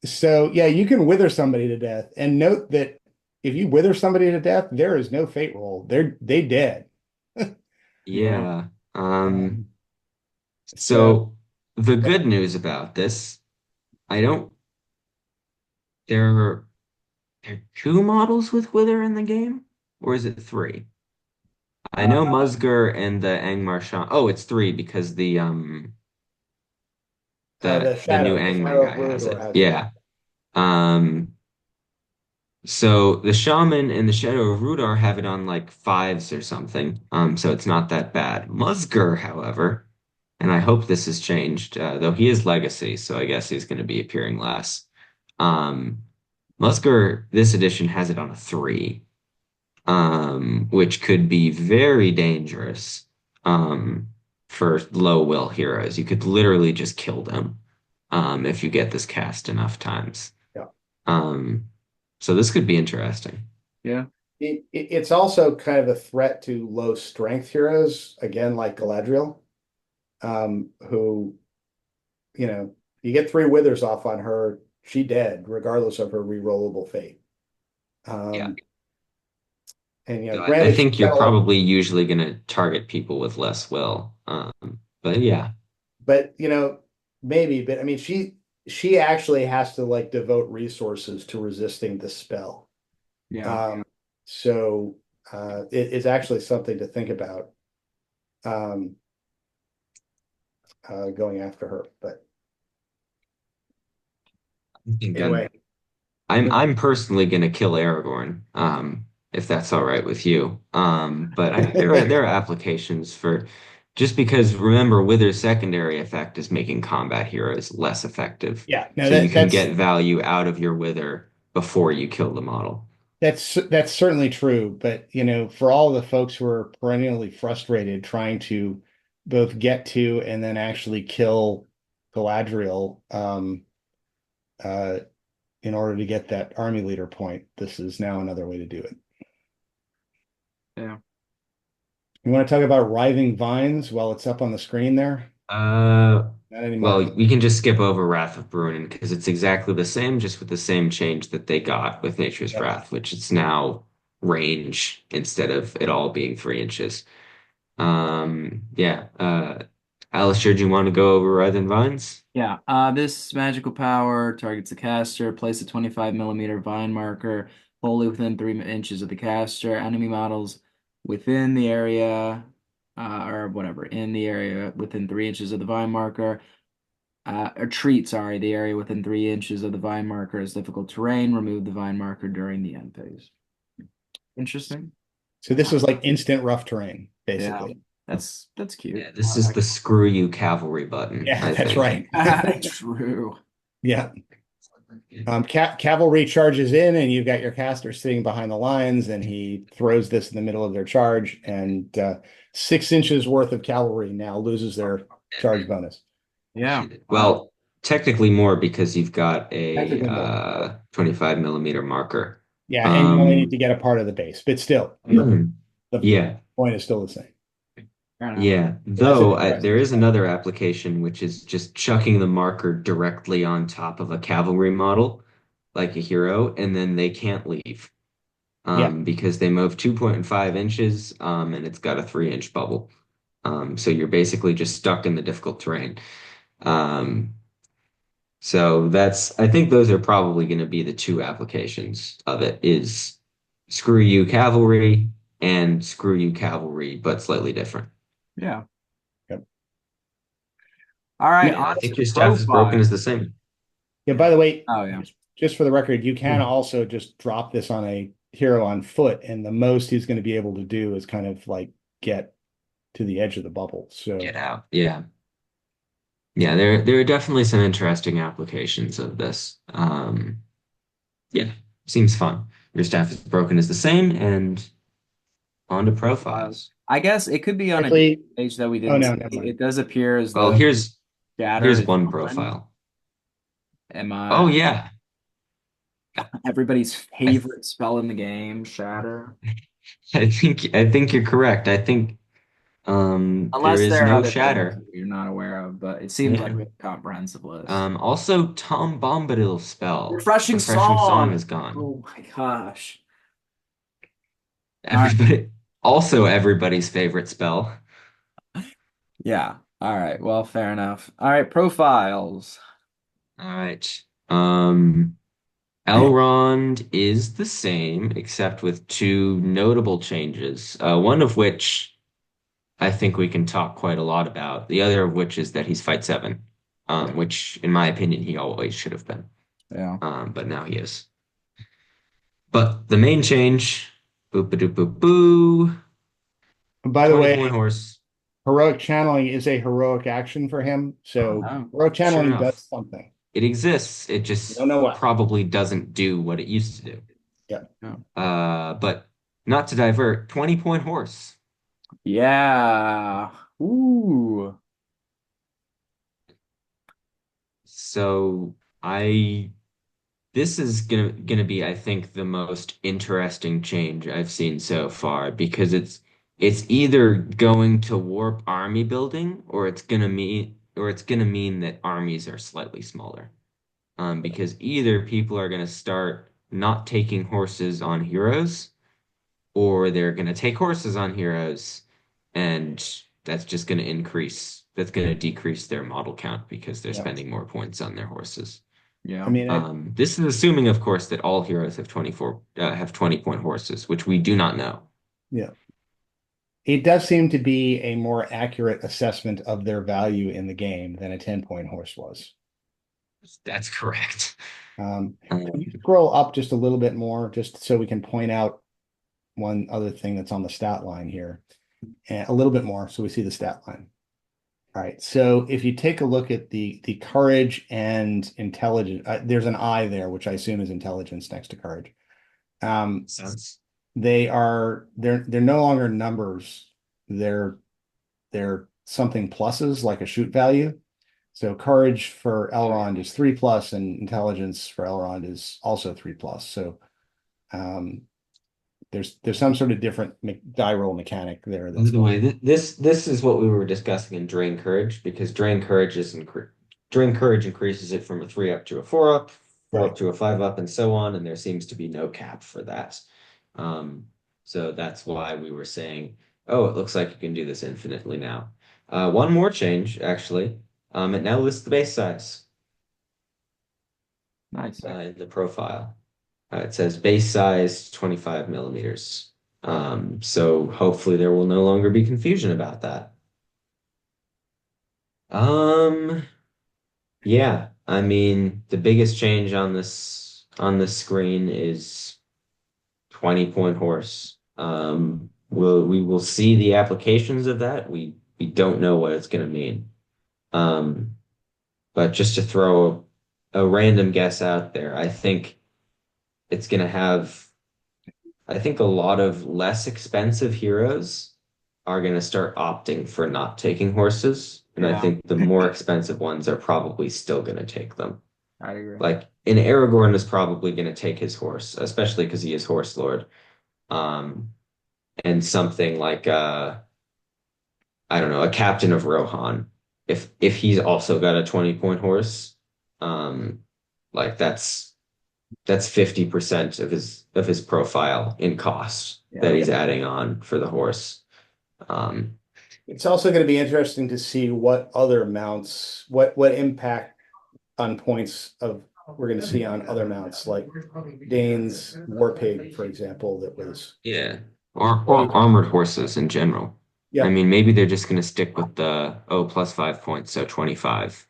So yeah, you can wither somebody to death. And note that if you wither somebody to death, there is no fate roll. They dead. Yeah. So So the good news about this, I don't there are 2 models with Wither in the game, or is it 3? I know Musger and the Angmar Shaman. Oh, it's 3 because the new Angmar guy has it. Yeah. Um, so the Shaman and the Shadow of Rudar have it on like 5s or something. So it's not that bad. Musger, however, and I hope this has changed, though he is Legacy, so I guess he's going to be appearing less. Um, Musger, this edition has it on a 3, which could be very dangerous for low will heroes. You could literally just kill them if you get this cast enough times. Yeah. So this could be interesting. Yeah. It's also kind of a threat to low strength heroes, again, like Galadriel, who, you get 3 withers off on her, she dead, regardless of her rerollable fate. Yeah. And So I granted, think you're probably usually going to target people with less will. But yeah. but maybe, but I mean, she actually has to like devote resources to resisting the spell. Yeah. So it is actually something to think about um, going after her. But I think anyway, I'm personally gonna kill Aragorn, if that's all right with you. But I think there are applications for just because remember Wither's secondary effect is making combat heroes less effective. yeah, no, So you can that's get value out of your Wither before you kill the model. that's certainly true. But for all the folks who are perennially frustrated trying to both get to and then actually kill Galadriel, uh, in order to get that army leader point, this is now another way to do it. Yeah. You want to talk about Writhing Vines while it's up on the screen there? Uh, Not anymore. well, we can just skip over Wrath of Brunin because it's exactly the same, just with the same change that they got with Nature's Yep. Wrath, which it's now range instead of it all being 3 inches. Yeah. Alistair, do you want to go over Writhing Vines? Yeah. This magical power targets the caster. Place a 25 mm vine marker wholly within 3 inches of the caster. Enemy models within the area, or whatever, in the area within 3 inches of the vine marker. Or treat, sorry, the area within 3 inches of the vine marker as difficult terrain. Remove the vine marker during the end phase. Interesting. So this is like instant rough terrain, Yeah, basically. that's cute. Yeah, this is the screw you cavalry button, Yeah, I that's think. right. True. Yeah. Cavalry charges in, and you've got your caster sitting behind the lines, and he throws this in the middle of their charge, and 6 inches worth of cavalry now loses their charge bonus. Yeah. Well, technically more because you've got Technically more. a 25 mm marker. Yeah, and you only need to get a part of the base, but still, the Yeah, point is still the same. Fair enough. yeah. That's Though an interesting there is spot. another application which is just chucking the marker directly on top of a cavalry model, like a hero, and then they can't leave. Yeah. Because they move 2.5 inches, and it's got a 3 inch bubble. So you're basically just stuck in the difficult terrain. Um, so I think those are probably going to be the two applications of it is screw you cavalry and screw you cavalry, but slightly different. Yeah. Yep. All right. Yeah, I On to think the your staff is broken profile. is the same. Yeah, by the way, Oh, yeah. just for the record, you can also just drop this on a hero on foot, and the most he's going to be able to do is kind of like get to the edge of the bubble. So Get out. Yeah. Yeah, there are definitely some interesting applications of this. Yeah, seems fun. Your staff is broken is the same, and on to profiles. I guess it could be on a actually, page that we oh didn't no, see. never mind. It does appear as Well, though here's Shatter is one on. profile. Am Oh I yeah. everybody's I, favorite spell in the game, Shatter? I think you're correct. I think there Unless is there are no other things shatter. that you're not aware of, but it seems like Yeah. we have a comprehensive list. Also Tom Bombadil's spell. Refreshing Refreshing Song Song. is gone. Oh my gosh. Everybody also everybody's favorite spell. Yeah. All right. Well, fair enough. All right. Profiles. All right. Elrond is the same, except with two notable changes. One of which I think we can talk quite a lot about. The other of which is that he's fight 7, which, in my opinion, he always should have been. Yeah. But now he is. But the main change, boop a doop boop boo. By the 20 way, point horse. heroic channeling is a heroic action for him. So Oh, heroic channeling enough. does something. It exists. It just Don't know what. probably doesn't do what it used to do. Yeah. But not to divert, 20 point horse. Yeah. Ooh. So this is gonna be, I think, the most interesting change I've seen so far because it's either going to warp army building or it's gonna mean that armies are slightly smaller. Because either people are gonna start not taking horses on heroes, or they're gonna take horses on heroes, and that's just gonna increase going to decrease their model count because they're Yeah. spending more points on their horses. Yeah. I mean, This is assuming, of course, that all heroes have 20-point horses, which we do not know. yeah, it does seem to be a more accurate assessment of their value in the game than a 10-point horse was. That's correct. Can Um, you scroll up just a little bit more, just so we can point out one other thing that's on the stat line here, and a little bit more so we see the stat line. All right, so if you take a look at the courage and intelligence, there's an I there, which I assume is intelligence next to courage. sense. They're no longer numbers. They're something pluses like a shoot value. So courage for Elrond is 3+, and intelligence for Elrond is also 3+. So there's some sort of different die roll mechanic there. By the way, this is what we were discussing in Drain Courage, because Drain Courage increases it from a 3 up to a 4 up, 4 Right. up to a 5 up, and so on, and there seems to be no cap for that. So that's why we were saying, oh, it looks like you can do this infinitely now. One more change, actually. It now lists the base size Nice. in the profile. It says base size 25 millimeters. So hopefully there will no longer be confusion about that. Yeah, I mean the biggest change on this screen is 20-point horse. We will see the applications of that. We don't know what it's going to mean. But just to throw a random guess out there, I think it's going to have, I think a lot of less expensive heroes are going to start opting for not taking horses. And I Yeah. think the more expensive ones are probably still going to take them. I agree. Like, an Aragorn is probably going to take his horse, especially because he is Horse Lord. And something like, I don't know, a Captain of Rohan, if he's also got a 20-point horse, like that's 50% of his profile in cost that he's adding on for the horse. It's also going to be interesting to see what other mounts, what impact on points of we're going to see on other mounts, like Dane's War Pig, for example, that was Yeah. Or armored horses in general. Yeah. I mean, maybe they're just going to stick with the plus 5 points, so 25.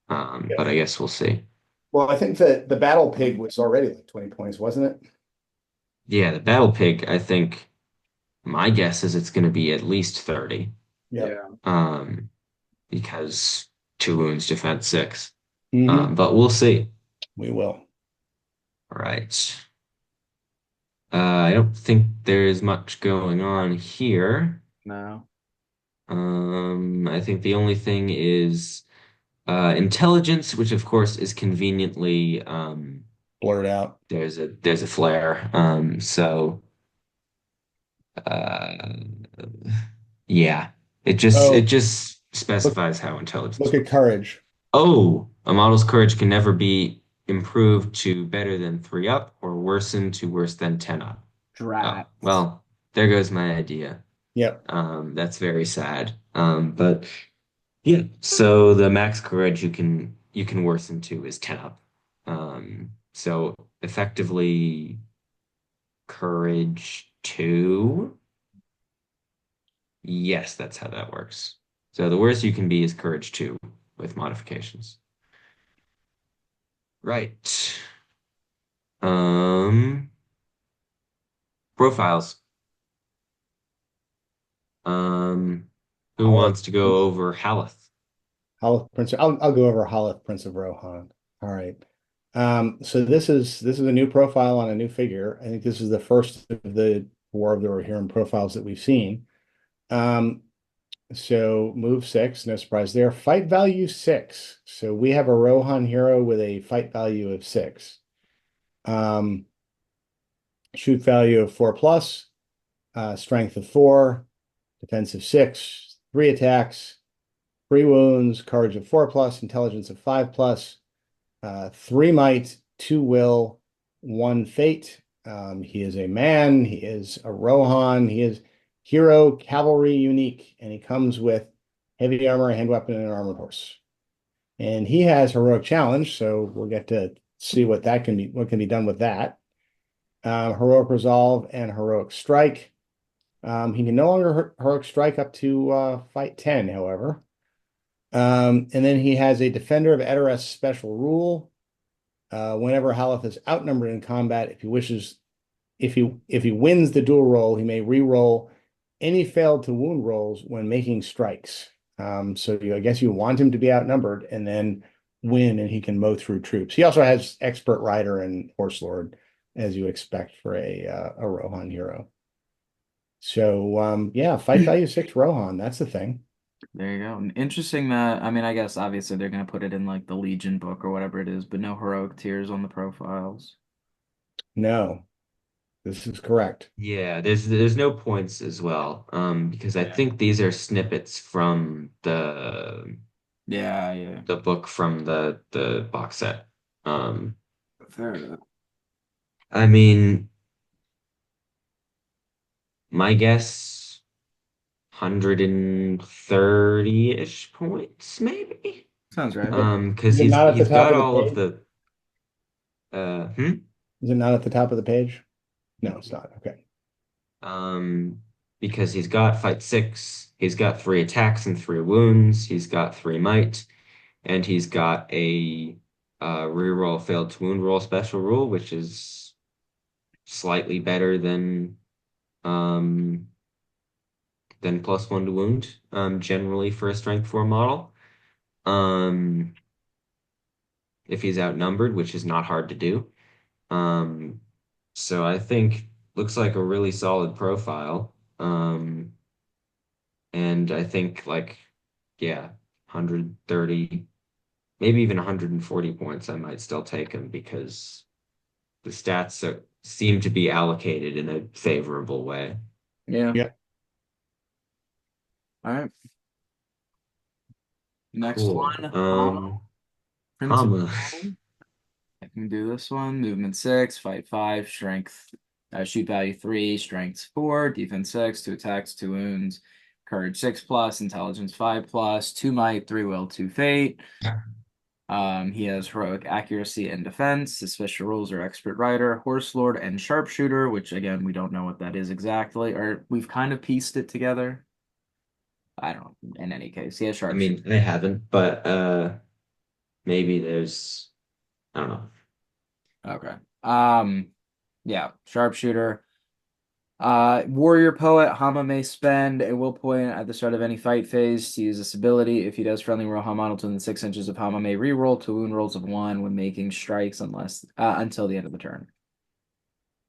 But I guess we'll see. Well, I think that the Battle Pig was already like 20 points, wasn't it? Yeah, the Battle Pig, I think my guess is it's going to be at least 30. Yeah. Because 2 wounds, defense 6. Mhm. But we'll see. We will. All right. I don't think there's much going on here. No. I think the only thing is intelligence, which of course is conveniently Blurred out. there's a flare. So uh, yeah, it just specifies how intelligence Look at works. courage. Oh, a model's courage can never be improved to better than 3 up or worsened to worse than 10 up. Oh, Drat. well, there goes my idea. Yep. That's very sad. But yeah, so the max courage you can worsen to is 10 up. So effectively courage 2. Yes, that's how that works. So the worst you can be is courage 2 with modifications. Right. Profiles. Who wants to go over Haleth? Haleth Prince. I'll go over Haleth Prince of Rohan. All right. So this is a new profile on a new figure. I think this is the first of the War of the Rohirrim profiles that we've seen. So move 6, no surprise there. Fight value 6. So we have a Rohan hero with a fight value of 6. Shoot value of 4+, strength of 4, defense of 6, 3 attacks, 3 wounds, courage of 4+, intelligence of 5+, 3 might, 2 will, 1 fate. He is a man, he is a Rohan, he is hero cavalry unique, and he comes with heavy armor, hand weapon, and an armored horse. And he has heroic challenge, so we'll get to see what can be done with that. Heroic resolve and heroic strike. He can no longer heroic strike up to fight 10, however. And then he has a Defender of Edoras special rule. Whenever Haleth is outnumbered in combat, if he wins the duel roll, he may re-roll any failed to wound rolls when making strikes. So I guess you want him to be outnumbered and then win, and he can mow through troops. He also has Expert Rider and Horse Lord, as you expect for a Rohan hero. So yeah, fight value 6 Rohan. That's the thing. There you go. Interesting that, I mean, I guess obviously they're gonna put it in like the Legion book or whatever it is, but no heroic tiers on the profiles. No, this is correct. Yeah, there's no points as well. Because I think these are snippets from Yeah, yeah. the book from the box set. Um, Fair enough. I mean, my guess 130-ish points, maybe. Sounds right. Because Is it not at the he's top got of the all of page? the Is it not at the top of the page? No, it's not. Okay. um because he's got fight 6, he's got 3 attacks and 3 wounds, he's got 3 might, and he's got a reroll failed to wound roll special rule, which is slightly better um than +1 to wound, generally for a strength 4 model. Um if he's outnumbered, which is not hard to do. Um, so I think looks like a really solid profile. And I think like, yeah, 130, maybe even 140 points, I might still take him because the seem to be allocated in a favorable way. Yeah. Yeah. All right. Next Cool. one, Prince of Hama. Rome. I can do this one. Movement 6, fight 5, strength, shoot value 3, strength 4, defense 6, 2 attacks, 2 wounds, courage 6 plus, intelligence 5 plus, 2 might, 3 will, 2 fate. He has heroic accuracy and defense. His special rules are expert rider, horse lord, and sharpshooter, which again we don't know what that is exactly, or we've kind of pieced it together. I don't know. In any case, he has I sharpshooter. mean, I haven't, but maybe there's, I don't know. Okay. Yeah, sharpshooter. Warrior poet, Hama may spend a will point at the start of any fight phase to use this ability. If he does friendly Rohan model to within 6 inches of Hama may reroll to wound rolls of 1 when making strikes until the end of the turn.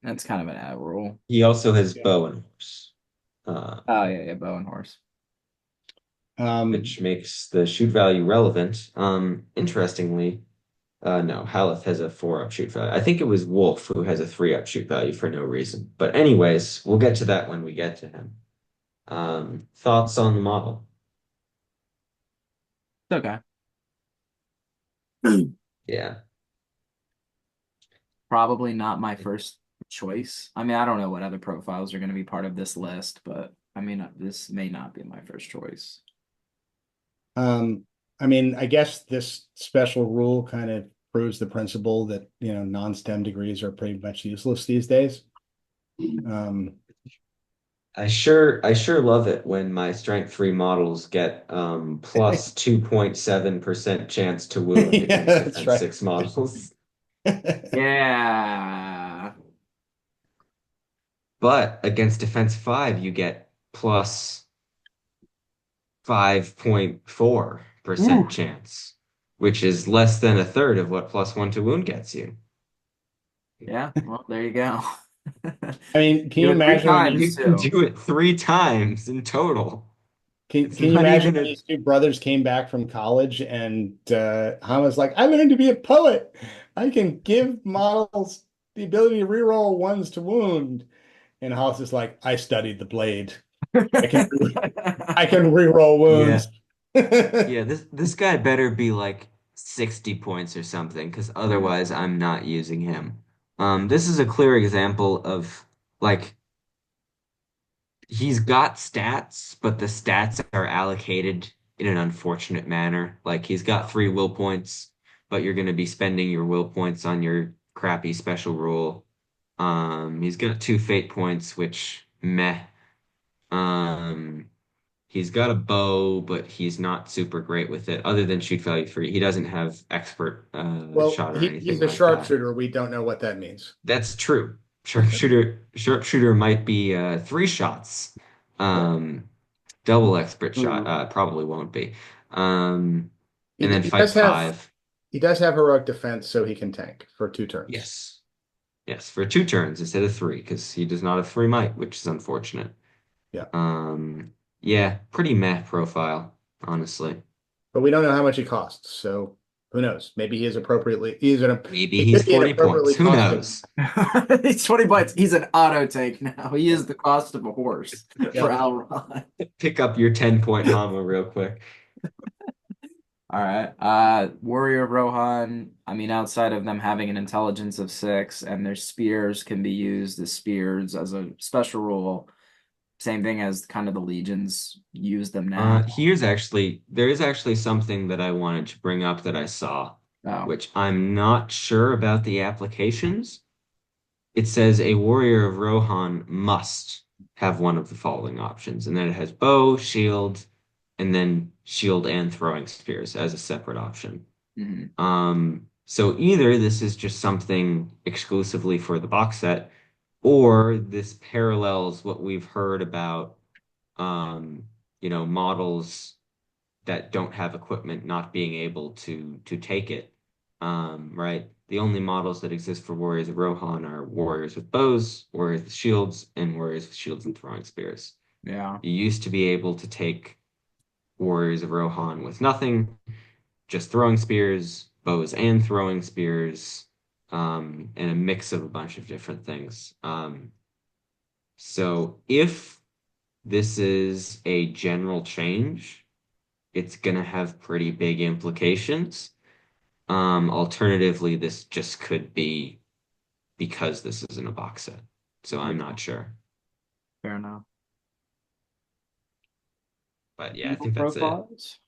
That's kind of an ad rule. He also has Yeah. bow and horse. Oh yeah, bow and horse. Which makes the shoot value relevant. Interestingly, no, Haleth has a 4-up shoot value. I think it was Wolf who has a 3-up shoot value for no reason. But anyways, we'll get to that when we get to him. Thoughts on the model? It's okay. Yeah. Probably not my first choice. I mean, I don't know what other profiles are going to be part of this list, but I mean, this may not be my first choice. I mean, I guess this special rule kind of proves the principle that, non-STEM degrees are pretty much useless these days. I sure love it when my strength 3 models get plus 2.7% chance to wound Yeah, against that's defense right. 6 models. Yeah. But against defense 5, you get plus 5.4% chance, which is less than a third of what +1 to wound gets you. Yeah, well, there you go. I mean, can Do you it 3 imagine when times, You can too. do it 3 times in total. Can It's you not imagine even when these two brothers came back from college and Hama's like, I learned to be a poet. I can give models the ability to reroll ones to wound. And Hollis is like, I studied the blade. I can reroll Yeah. wounds. Yeah, this guy better be like 60 points or something, because otherwise I'm not using him. This is a clear example of like he's got stats, but the stats are allocated in an unfortunate manner. Like he's got 3 will points, but you're going to be spending your will points on your crappy special rule. He's got 2 fate points, which meh. Um, he's got a bow, but he's not super great with it, other than shoot value 3. He doesn't have expert Well, shot or anything he's a like that. sharpshooter. We don't know what that means. That's true. Sharpshooter might be 3 shots. Um, double expert shot probably won't be. Um, He, and then he does fight have 5. he does have heroic defense, so he can tank for 2 turns. Yes, yes, for 2 turns instead of 3, because he does not have 3 might, which is unfortunate. Yeah. Yeah, pretty meh profile, honestly. But we don't know how much he costs, so who knows? Maybe he is appropriately Maybe he he's could be an 40 appropriately points. Who costed. knows? He's 20 points. He's an auto tank now. He is the cost of a horse for Yeah. Alron. Pick up your 10-point Hama real quick. All right. Warrior of Rohan, I mean, outside of them having an intelligence of 6 and their spears can be used as spears as a special rule. Same thing as kind of the legions use them now. There is actually something that I wanted to bring up that I saw, Oh, which I'm not sure about the applications. It says a warrior of Rohan must have one of the following options, and then it has bow, shield, and then shield and throwing spears as a separate option. mhm. So either this is just something exclusively for the box set, or this parallels what we've heard about, models that don't have equipment not being able to take it. Right? The only models that exist for Warriors of Rohan are warriors with bows, warriors with shields, and warriors with shields and throwing spears. Yeah. You used to be able to take Warriors of Rohan with nothing, just throwing spears, bows and throwing spears, and a mix of a bunch of different things. So if this is a general change, it's gonna have pretty big implications. Alternatively, this just could be because this isn't a box set. So I'm not sure. Fair enough. But yeah, I think that's it. Profiles?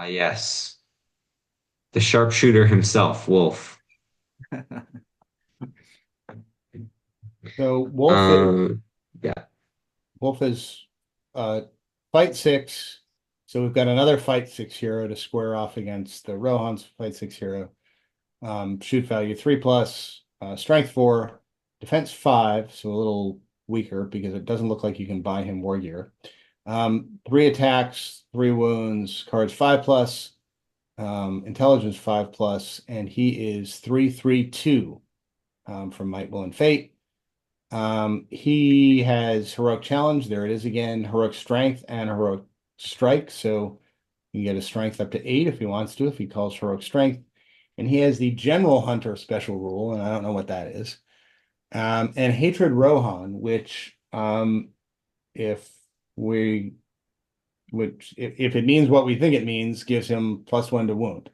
Yes. The sharpshooter himself, Wolf. So Yeah. Wolf is fight 6. So we've got another fight 6 hero to square off against the Rohan's fight 6 hero. Shoot value 3+, strength 4, defense 5, so a little weaker because it doesn't look like you can buy him war gear. 3 attacks, 3 wounds, cards 5+, intelligence 5+, and he is 3/3/2 from Might, Will, and Fate. He has heroic challenge. There it is again, heroic strength and heroic strike. So you can get a strength up to 8 if he wants to, if he calls heroic strength. And he has the general hunter special rule, and I don't know what that is. And hatred Rohan, which if it means what we think it means, gives him +1 to wound.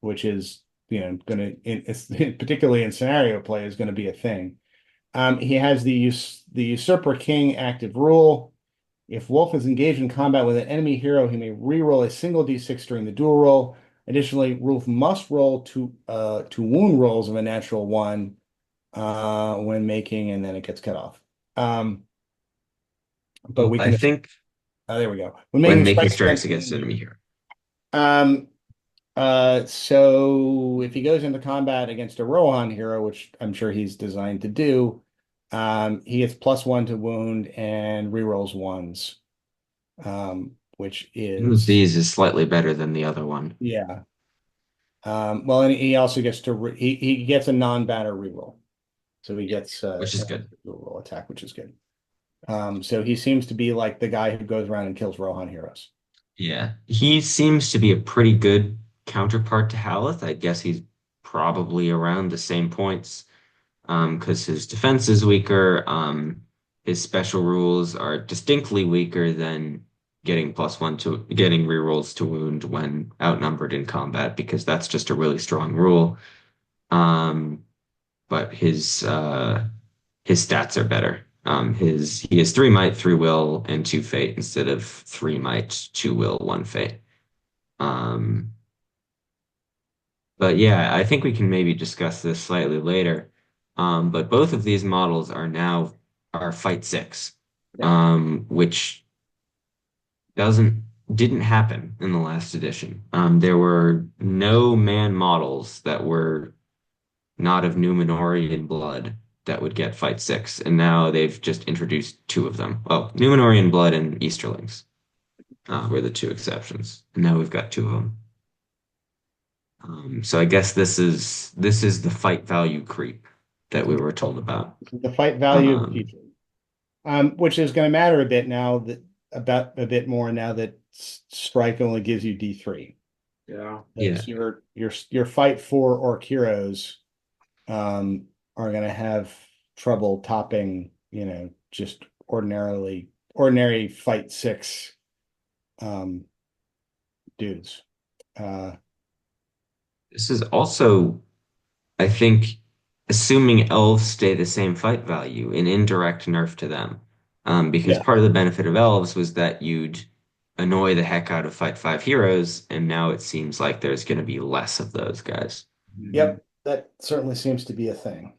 Which is particularly in scenario play is going to be a thing. He has the Usurper King active rule. If Wolf is engaged in combat with an enemy hero, he may re-roll a single d6 during the duel roll. Additionally, Wolf must roll to wound rolls of a natural 1 when making, and then it gets cut off. But we can. I think there we go. when making strikes against enemy hero. So if he goes into combat against a Rohan hero, which I'm sure he's designed to do, he gets +1 to wound and rerolls 1s, which is These is slightly better than the other one. Yeah. Well, and he also gets he gets a non-batter reroll, so he gets which is good. Reroll attack, which is good. So he seems to be like the guy who goes around and kills Rohan heroes. Yeah, he seems to be a pretty good counterpart to Haleth. I guess he's probably around the same points, because his defense is weaker. His special rules are distinctly weaker than getting +1 to getting rerolls to wound when outnumbered in combat, because that's just a really strong rule. But his stats are better. He has 3 might, 3 will, and 2 fate instead of 3 might, 2 will, 1 fate. Um, but yeah, I think we can maybe discuss this slightly later. But both of these models are fight six, which doesn't didn't happen in the last edition. There were no man models that were not of Númenórean blood that would get fight six, and now they've just introduced two of them. Oh, Númenórean blood and Easterlings were the two exceptions, and now we've got two of them. So I guess this is the fight value creep that we were told about. The fight value of the Um, future, which is going to matter a bit now that about a bit more now that strike only gives you D3. Yeah. Yeah. Your fight for orc heroes are going to have trouble topping, just ordinary fight six dudes. This is also, I think, assuming elves stay the same fight value, an indirect nerf to them. Because Yeah. part of the benefit of elves was that you'd annoy the heck out of fight five heroes, and now it seems like there's going to be less of those guys. Yep, that certainly seems to be a thing.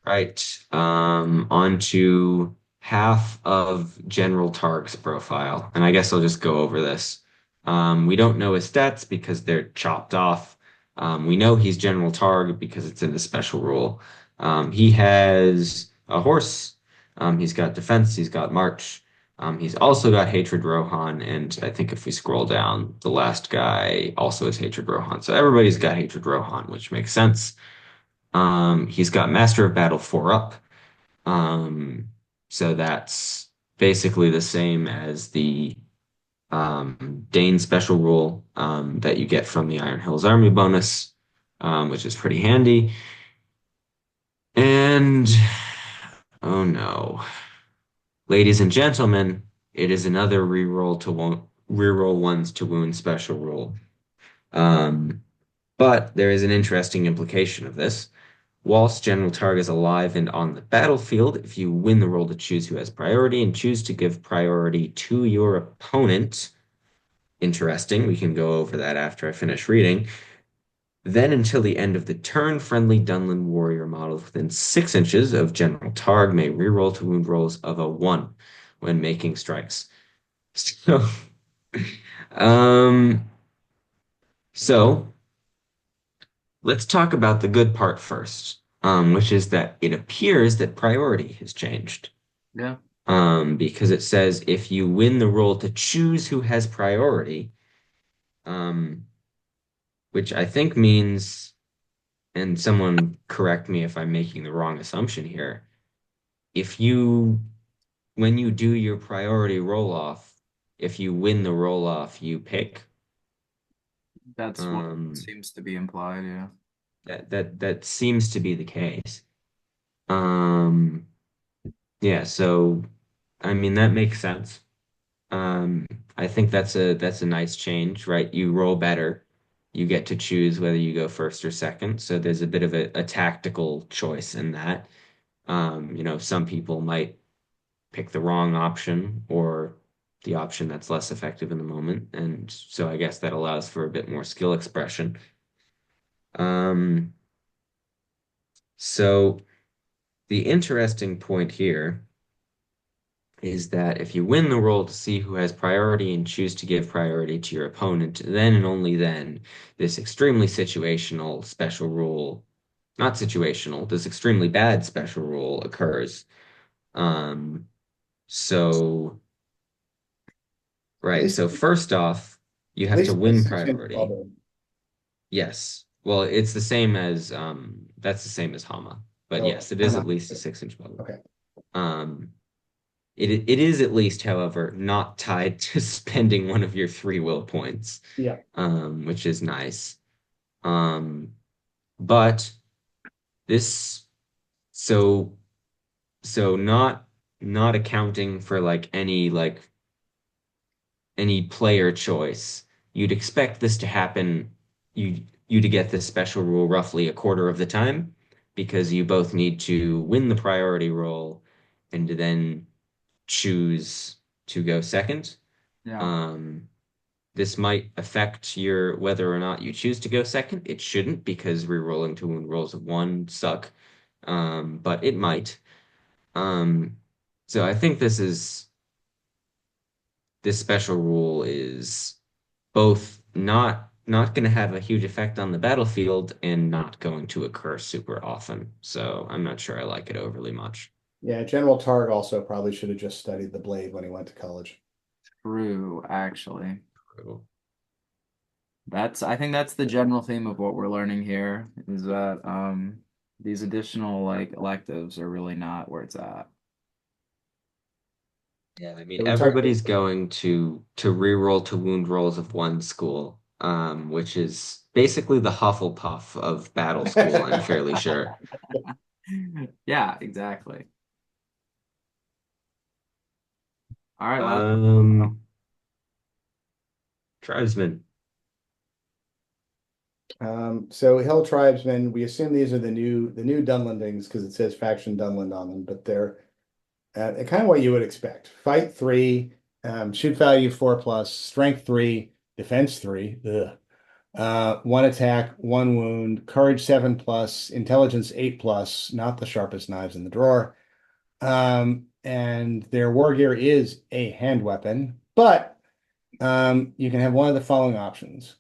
Right. On to half of General Targ's profile, and I guess I'll just go over this. We don't know his stats because they're chopped off. We know he's General Targ because it's in the special rule. He has a horse. He's got defense. He's got march. He's also got Hatred Rohan, and I think if we scroll down, the last guy also has Hatred Rohan. So everybody's got Hatred Rohan, which makes sense. He's got Master of Battle 4 up. So that's basically the same as the Dane special rule that you get from the Iron Hills Army bonus, which is pretty handy. And oh no, ladies and gentlemen, it is another reroll ones to wound special rule. But there is an interesting implication of this. Whilst General Targ is alive and on the battlefield, if you win the roll to choose who has priority and choose to give priority to your opponent, interesting, we can go over that after I finish reading. Then until the end of the turn, friendly Dunlin warrior models within 6 inches of General Targ may reroll to wound rolls of a 1 when making strikes. So, um, so let's talk about the good part first, which is that it appears that priority has changed. Yeah. Because it says if you win the roll to choose who has priority, which I think means, and someone correct me if I'm making the wrong assumption here, when you do your priority roll off, if you win the roll off, you pick. That's what seems to be implied, yeah. That seems to be the case. Yeah, so I mean that makes sense. I think that's a nice change, right? You roll better. You get to choose whether you go first or second. So there's a bit of a tactical choice in that. Some people might pick the wrong option or the option that's less effective in the moment. And so I guess that allows for a bit more skill expression. Um, so the interesting point here is that if you win the roll to see who has priority and choose to give priority to your opponent, then and only then this extremely situational special rule, not situational, this extremely bad special rule occurs. Um, so, right. So first off, you have to win priority. Yes. Well, it's the same as that's the same as Hama. But yes, it is at least a 6-inch bubble. Okay. It is at least, however, not tied to spending one of your 3 will points. Yeah. Which is nice. But this so not accounting for any player choice, you'd expect this to happen, you to get this special rule roughly a quarter of the time. because you both need to win the priority roll and to then choose to go second. Yeah. Um, this might affect your whether or not you choose to go second. It shouldn't because rerolling to wound rolls of one suck. But it might. Um, so I think this special rule is both not going to have a huge effect on the battlefield and not going to occur super often. So I'm not sure I like it overly much. Yeah, General Targ also probably should have just studied the blade when he went to college. True, actually. I think that's the general theme of what we're learning here is that these additional like electives are really not where it's at. Yeah, I So mean we talked. everybody's going to reroll to wound rolls of one school, which is basically the Hufflepuff of battle school, I'm fairly sure. Yeah, exactly. All right, last. Tribesmen. So Hill Tribesmen, we assume these are the new Dunlandings because it says faction Dunland on them, but they're kind of what you would expect. Fight 3, shoot value 4+, strength 3, defense 3, one attack, one wound, courage 7+, intelligence 8+, not the sharpest knives in the drawer. And their war gear is a hand weapon, but you can have one of the following options.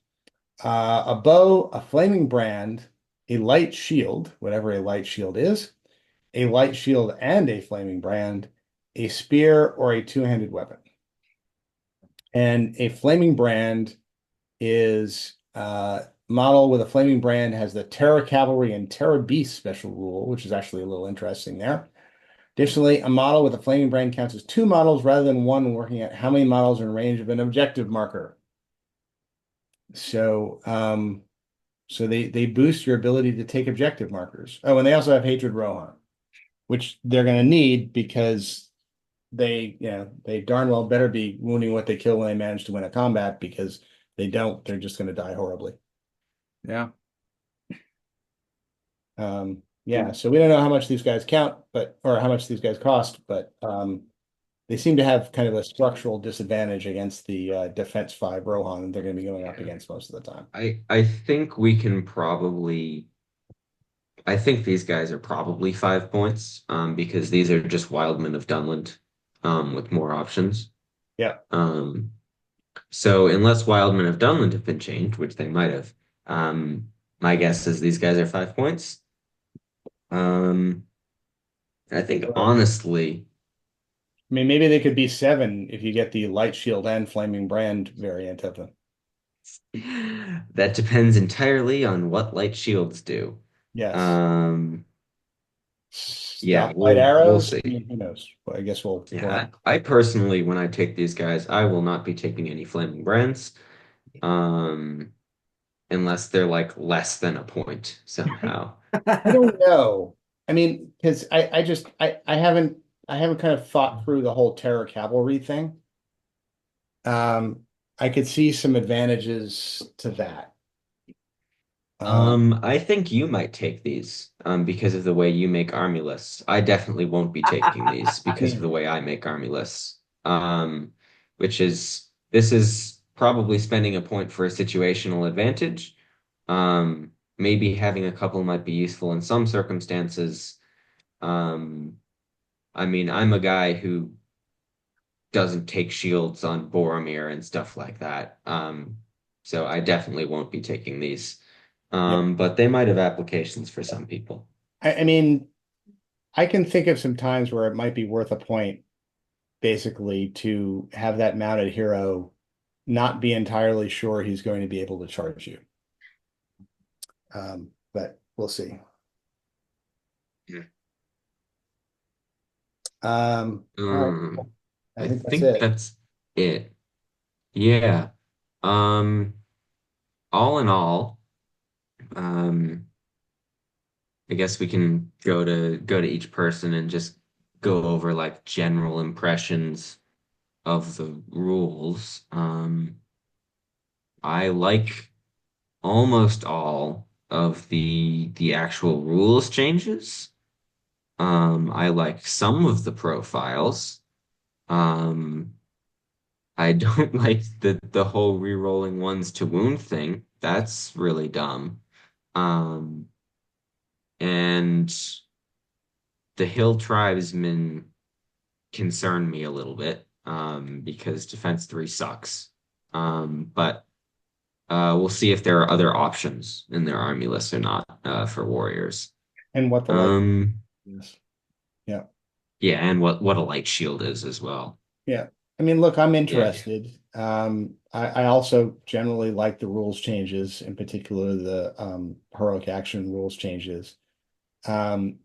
A bow, a flaming brand, a light shield, whatever a light shield is, a light shield and a flaming brand, a spear, or a two-handed weapon. And a flaming brand is model with a flaming brand has the Terra Cavalry and Terra Beast special rule, which is actually a little interesting there. Additionally, a model with a flaming brand counts as two models rather than one, working at how many models are in range of an objective marker. So they boost your ability to take objective markers. Oh, and they also have Hatred Rohan, which they're going to need because they darn well better be wounding what they kill when they manage to win a combat, because they don't, they're just going to die horribly. Yeah. Yeah, so we don't know how much these guys count, or how much these guys cost, but they seem to have kind of a structural disadvantage against the defense 5 Rohan that they're going to be going up against most of the time. I think we can probably I think these guys are probably 5 points, because these are just Wildmen of Dunland, with more options. Yeah. So unless Wildmen of Dunland have been changed, which they might have, my guess is these guys are 5 points. I think honestly, I mean, maybe they could be 7 if you get the light shield and flaming brand variant of them. that depends entirely on what light shields do. Yes. Yeah, Stoplight we'll arrows. I see. mean, who knows? Well, I guess we'll Yeah, I personally, when I take these guys, I will not be taking any flaming brands, um, unless they're like less than a point somehow. I don't know. I mean, because I haven't kind of thought through the whole Terror Cavalry thing. I could see some advantages to that. I think you might take these, because of the way you make army lists. I definitely won't be taking these because of the way I make army lists. Which is this is probably spending a point for a situational advantage. Maybe having a couple might be useful in some circumstances. I mean, I'm a guy who doesn't take shields on Boromir and stuff like that. So I definitely won't be taking these. But they might have applications for some people. I mean, I can think of some times where it might be worth a point, basically, to have that mounted hero not be entirely sure he's going to be able to charge you. But we'll see. Yeah. All right. I think that's it. That's it. Yeah. Um, all in all, um, I guess we can go to each person and just go over like general impressions of the rules. I like almost all of the actual rules changes. I like some of the profiles. Um, I don't like the whole re-rolling ones to wound thing. That's really dumb. Um, and the Hill Tribesmen concern me a little bit, because Defense 3 sucks. But we'll see if there are other options in their army list or not, for warriors. And what the light Um, is. Yeah. yeah, and what a light shield is as well. Yeah. I mean, look, I'm Yeah. interested. I also generally like the rules changes, in particular the heroic action rules changes. Um,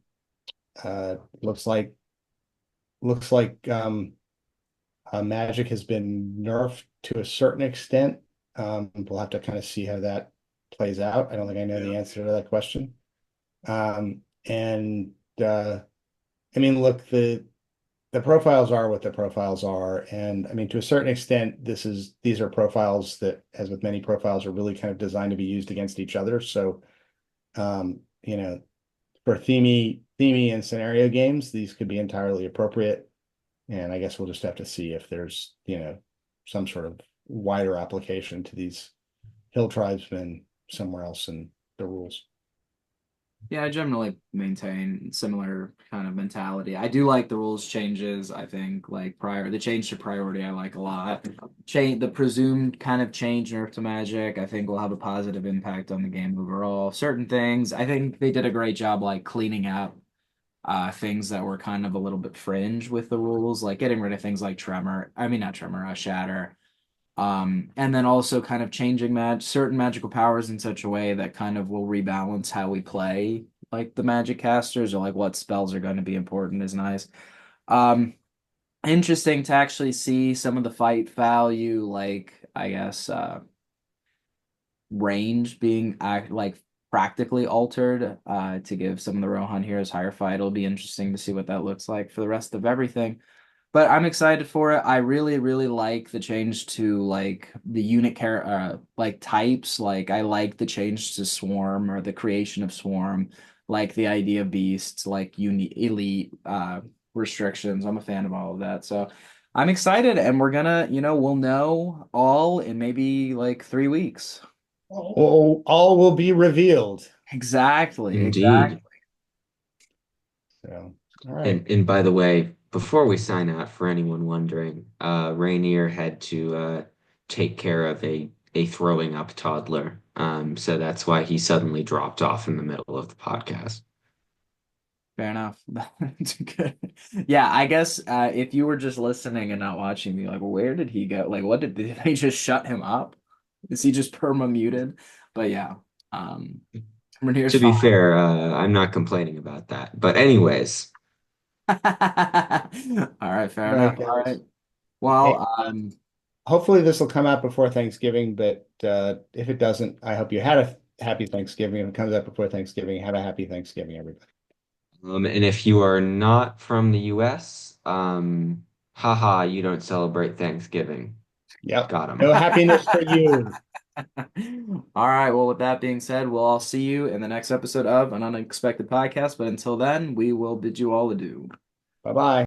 looks like magic has been nerfed to a certain extent. We'll have to kind of see how that plays out. I don't think I know the answer to that question. And I mean, look, the profiles are what the profiles are, and I mean, to a certain extent, these are profiles that, as with many profiles, are really kind of designed to be used against each other. So, you know, for themey and scenario games, these could be entirely appropriate. And I guess we'll just have to see if there's, some sort of wider application to these hill tribesmen somewhere else in the rules. Yeah, I generally maintain similar kind of mentality. I do like the rules changes. I think like the change to priority I like a lot. The presumed kind of change nerf to magic, I think will have a positive impact on the game overall. Certain things, I think they did a great job like cleaning up things that were kind of a little bit fringe with the rules, like getting rid of things like Tremor. I mean not Tremor, Shatter. And then also kind of changing certain magical powers in such a way that kind of will rebalance how we play, like the magic casters or like what spells are going to be important is nice. Um, Interesting to actually see some of the fight value, like I guess range being like practically altered to give some of the Rohan heroes higher fight. It'll be interesting to see what that looks like for the rest of everything. But I'm excited for it. I really, really like the change to like the like types. Like I like the change to swarm or the creation of swarm, like the idea of beasts, like elite restrictions. I'm a fan of all of that. So I'm excited and we're gonna, we'll know all in maybe like 3 weeks. All will be revealed. Exactly, exactly. Indeed. So, all right. And by the way, before we sign out, for anyone wondering, Rainier had to take care of a throwing up toddler. So that's why he suddenly dropped off in the middle of the podcast. Fair enough. That's good. Yeah, I guess if you were just listening and not watching, be like, well, where did he go? Like, did they just shut him up? Is he just perma muted? But yeah, Rainier's To be fine. fair, I'm not complaining about that. But anyways, All right, fair All right, enough. All guys. right. Well, Hey, hopefully this will come out before Thanksgiving, but if it doesn't, I hope you had a happy Thanksgiving. If it comes out before Thanksgiving, have a happy Thanksgiving, everybody. and if you are not from the US, haha, you don't celebrate Thanksgiving. Yep. Got him. No happiness for you. all right. Well, with that being said, we'll all see you in the next episode of An Unexpected Podcast. But until then, we will bid you all adieu. Bye-bye.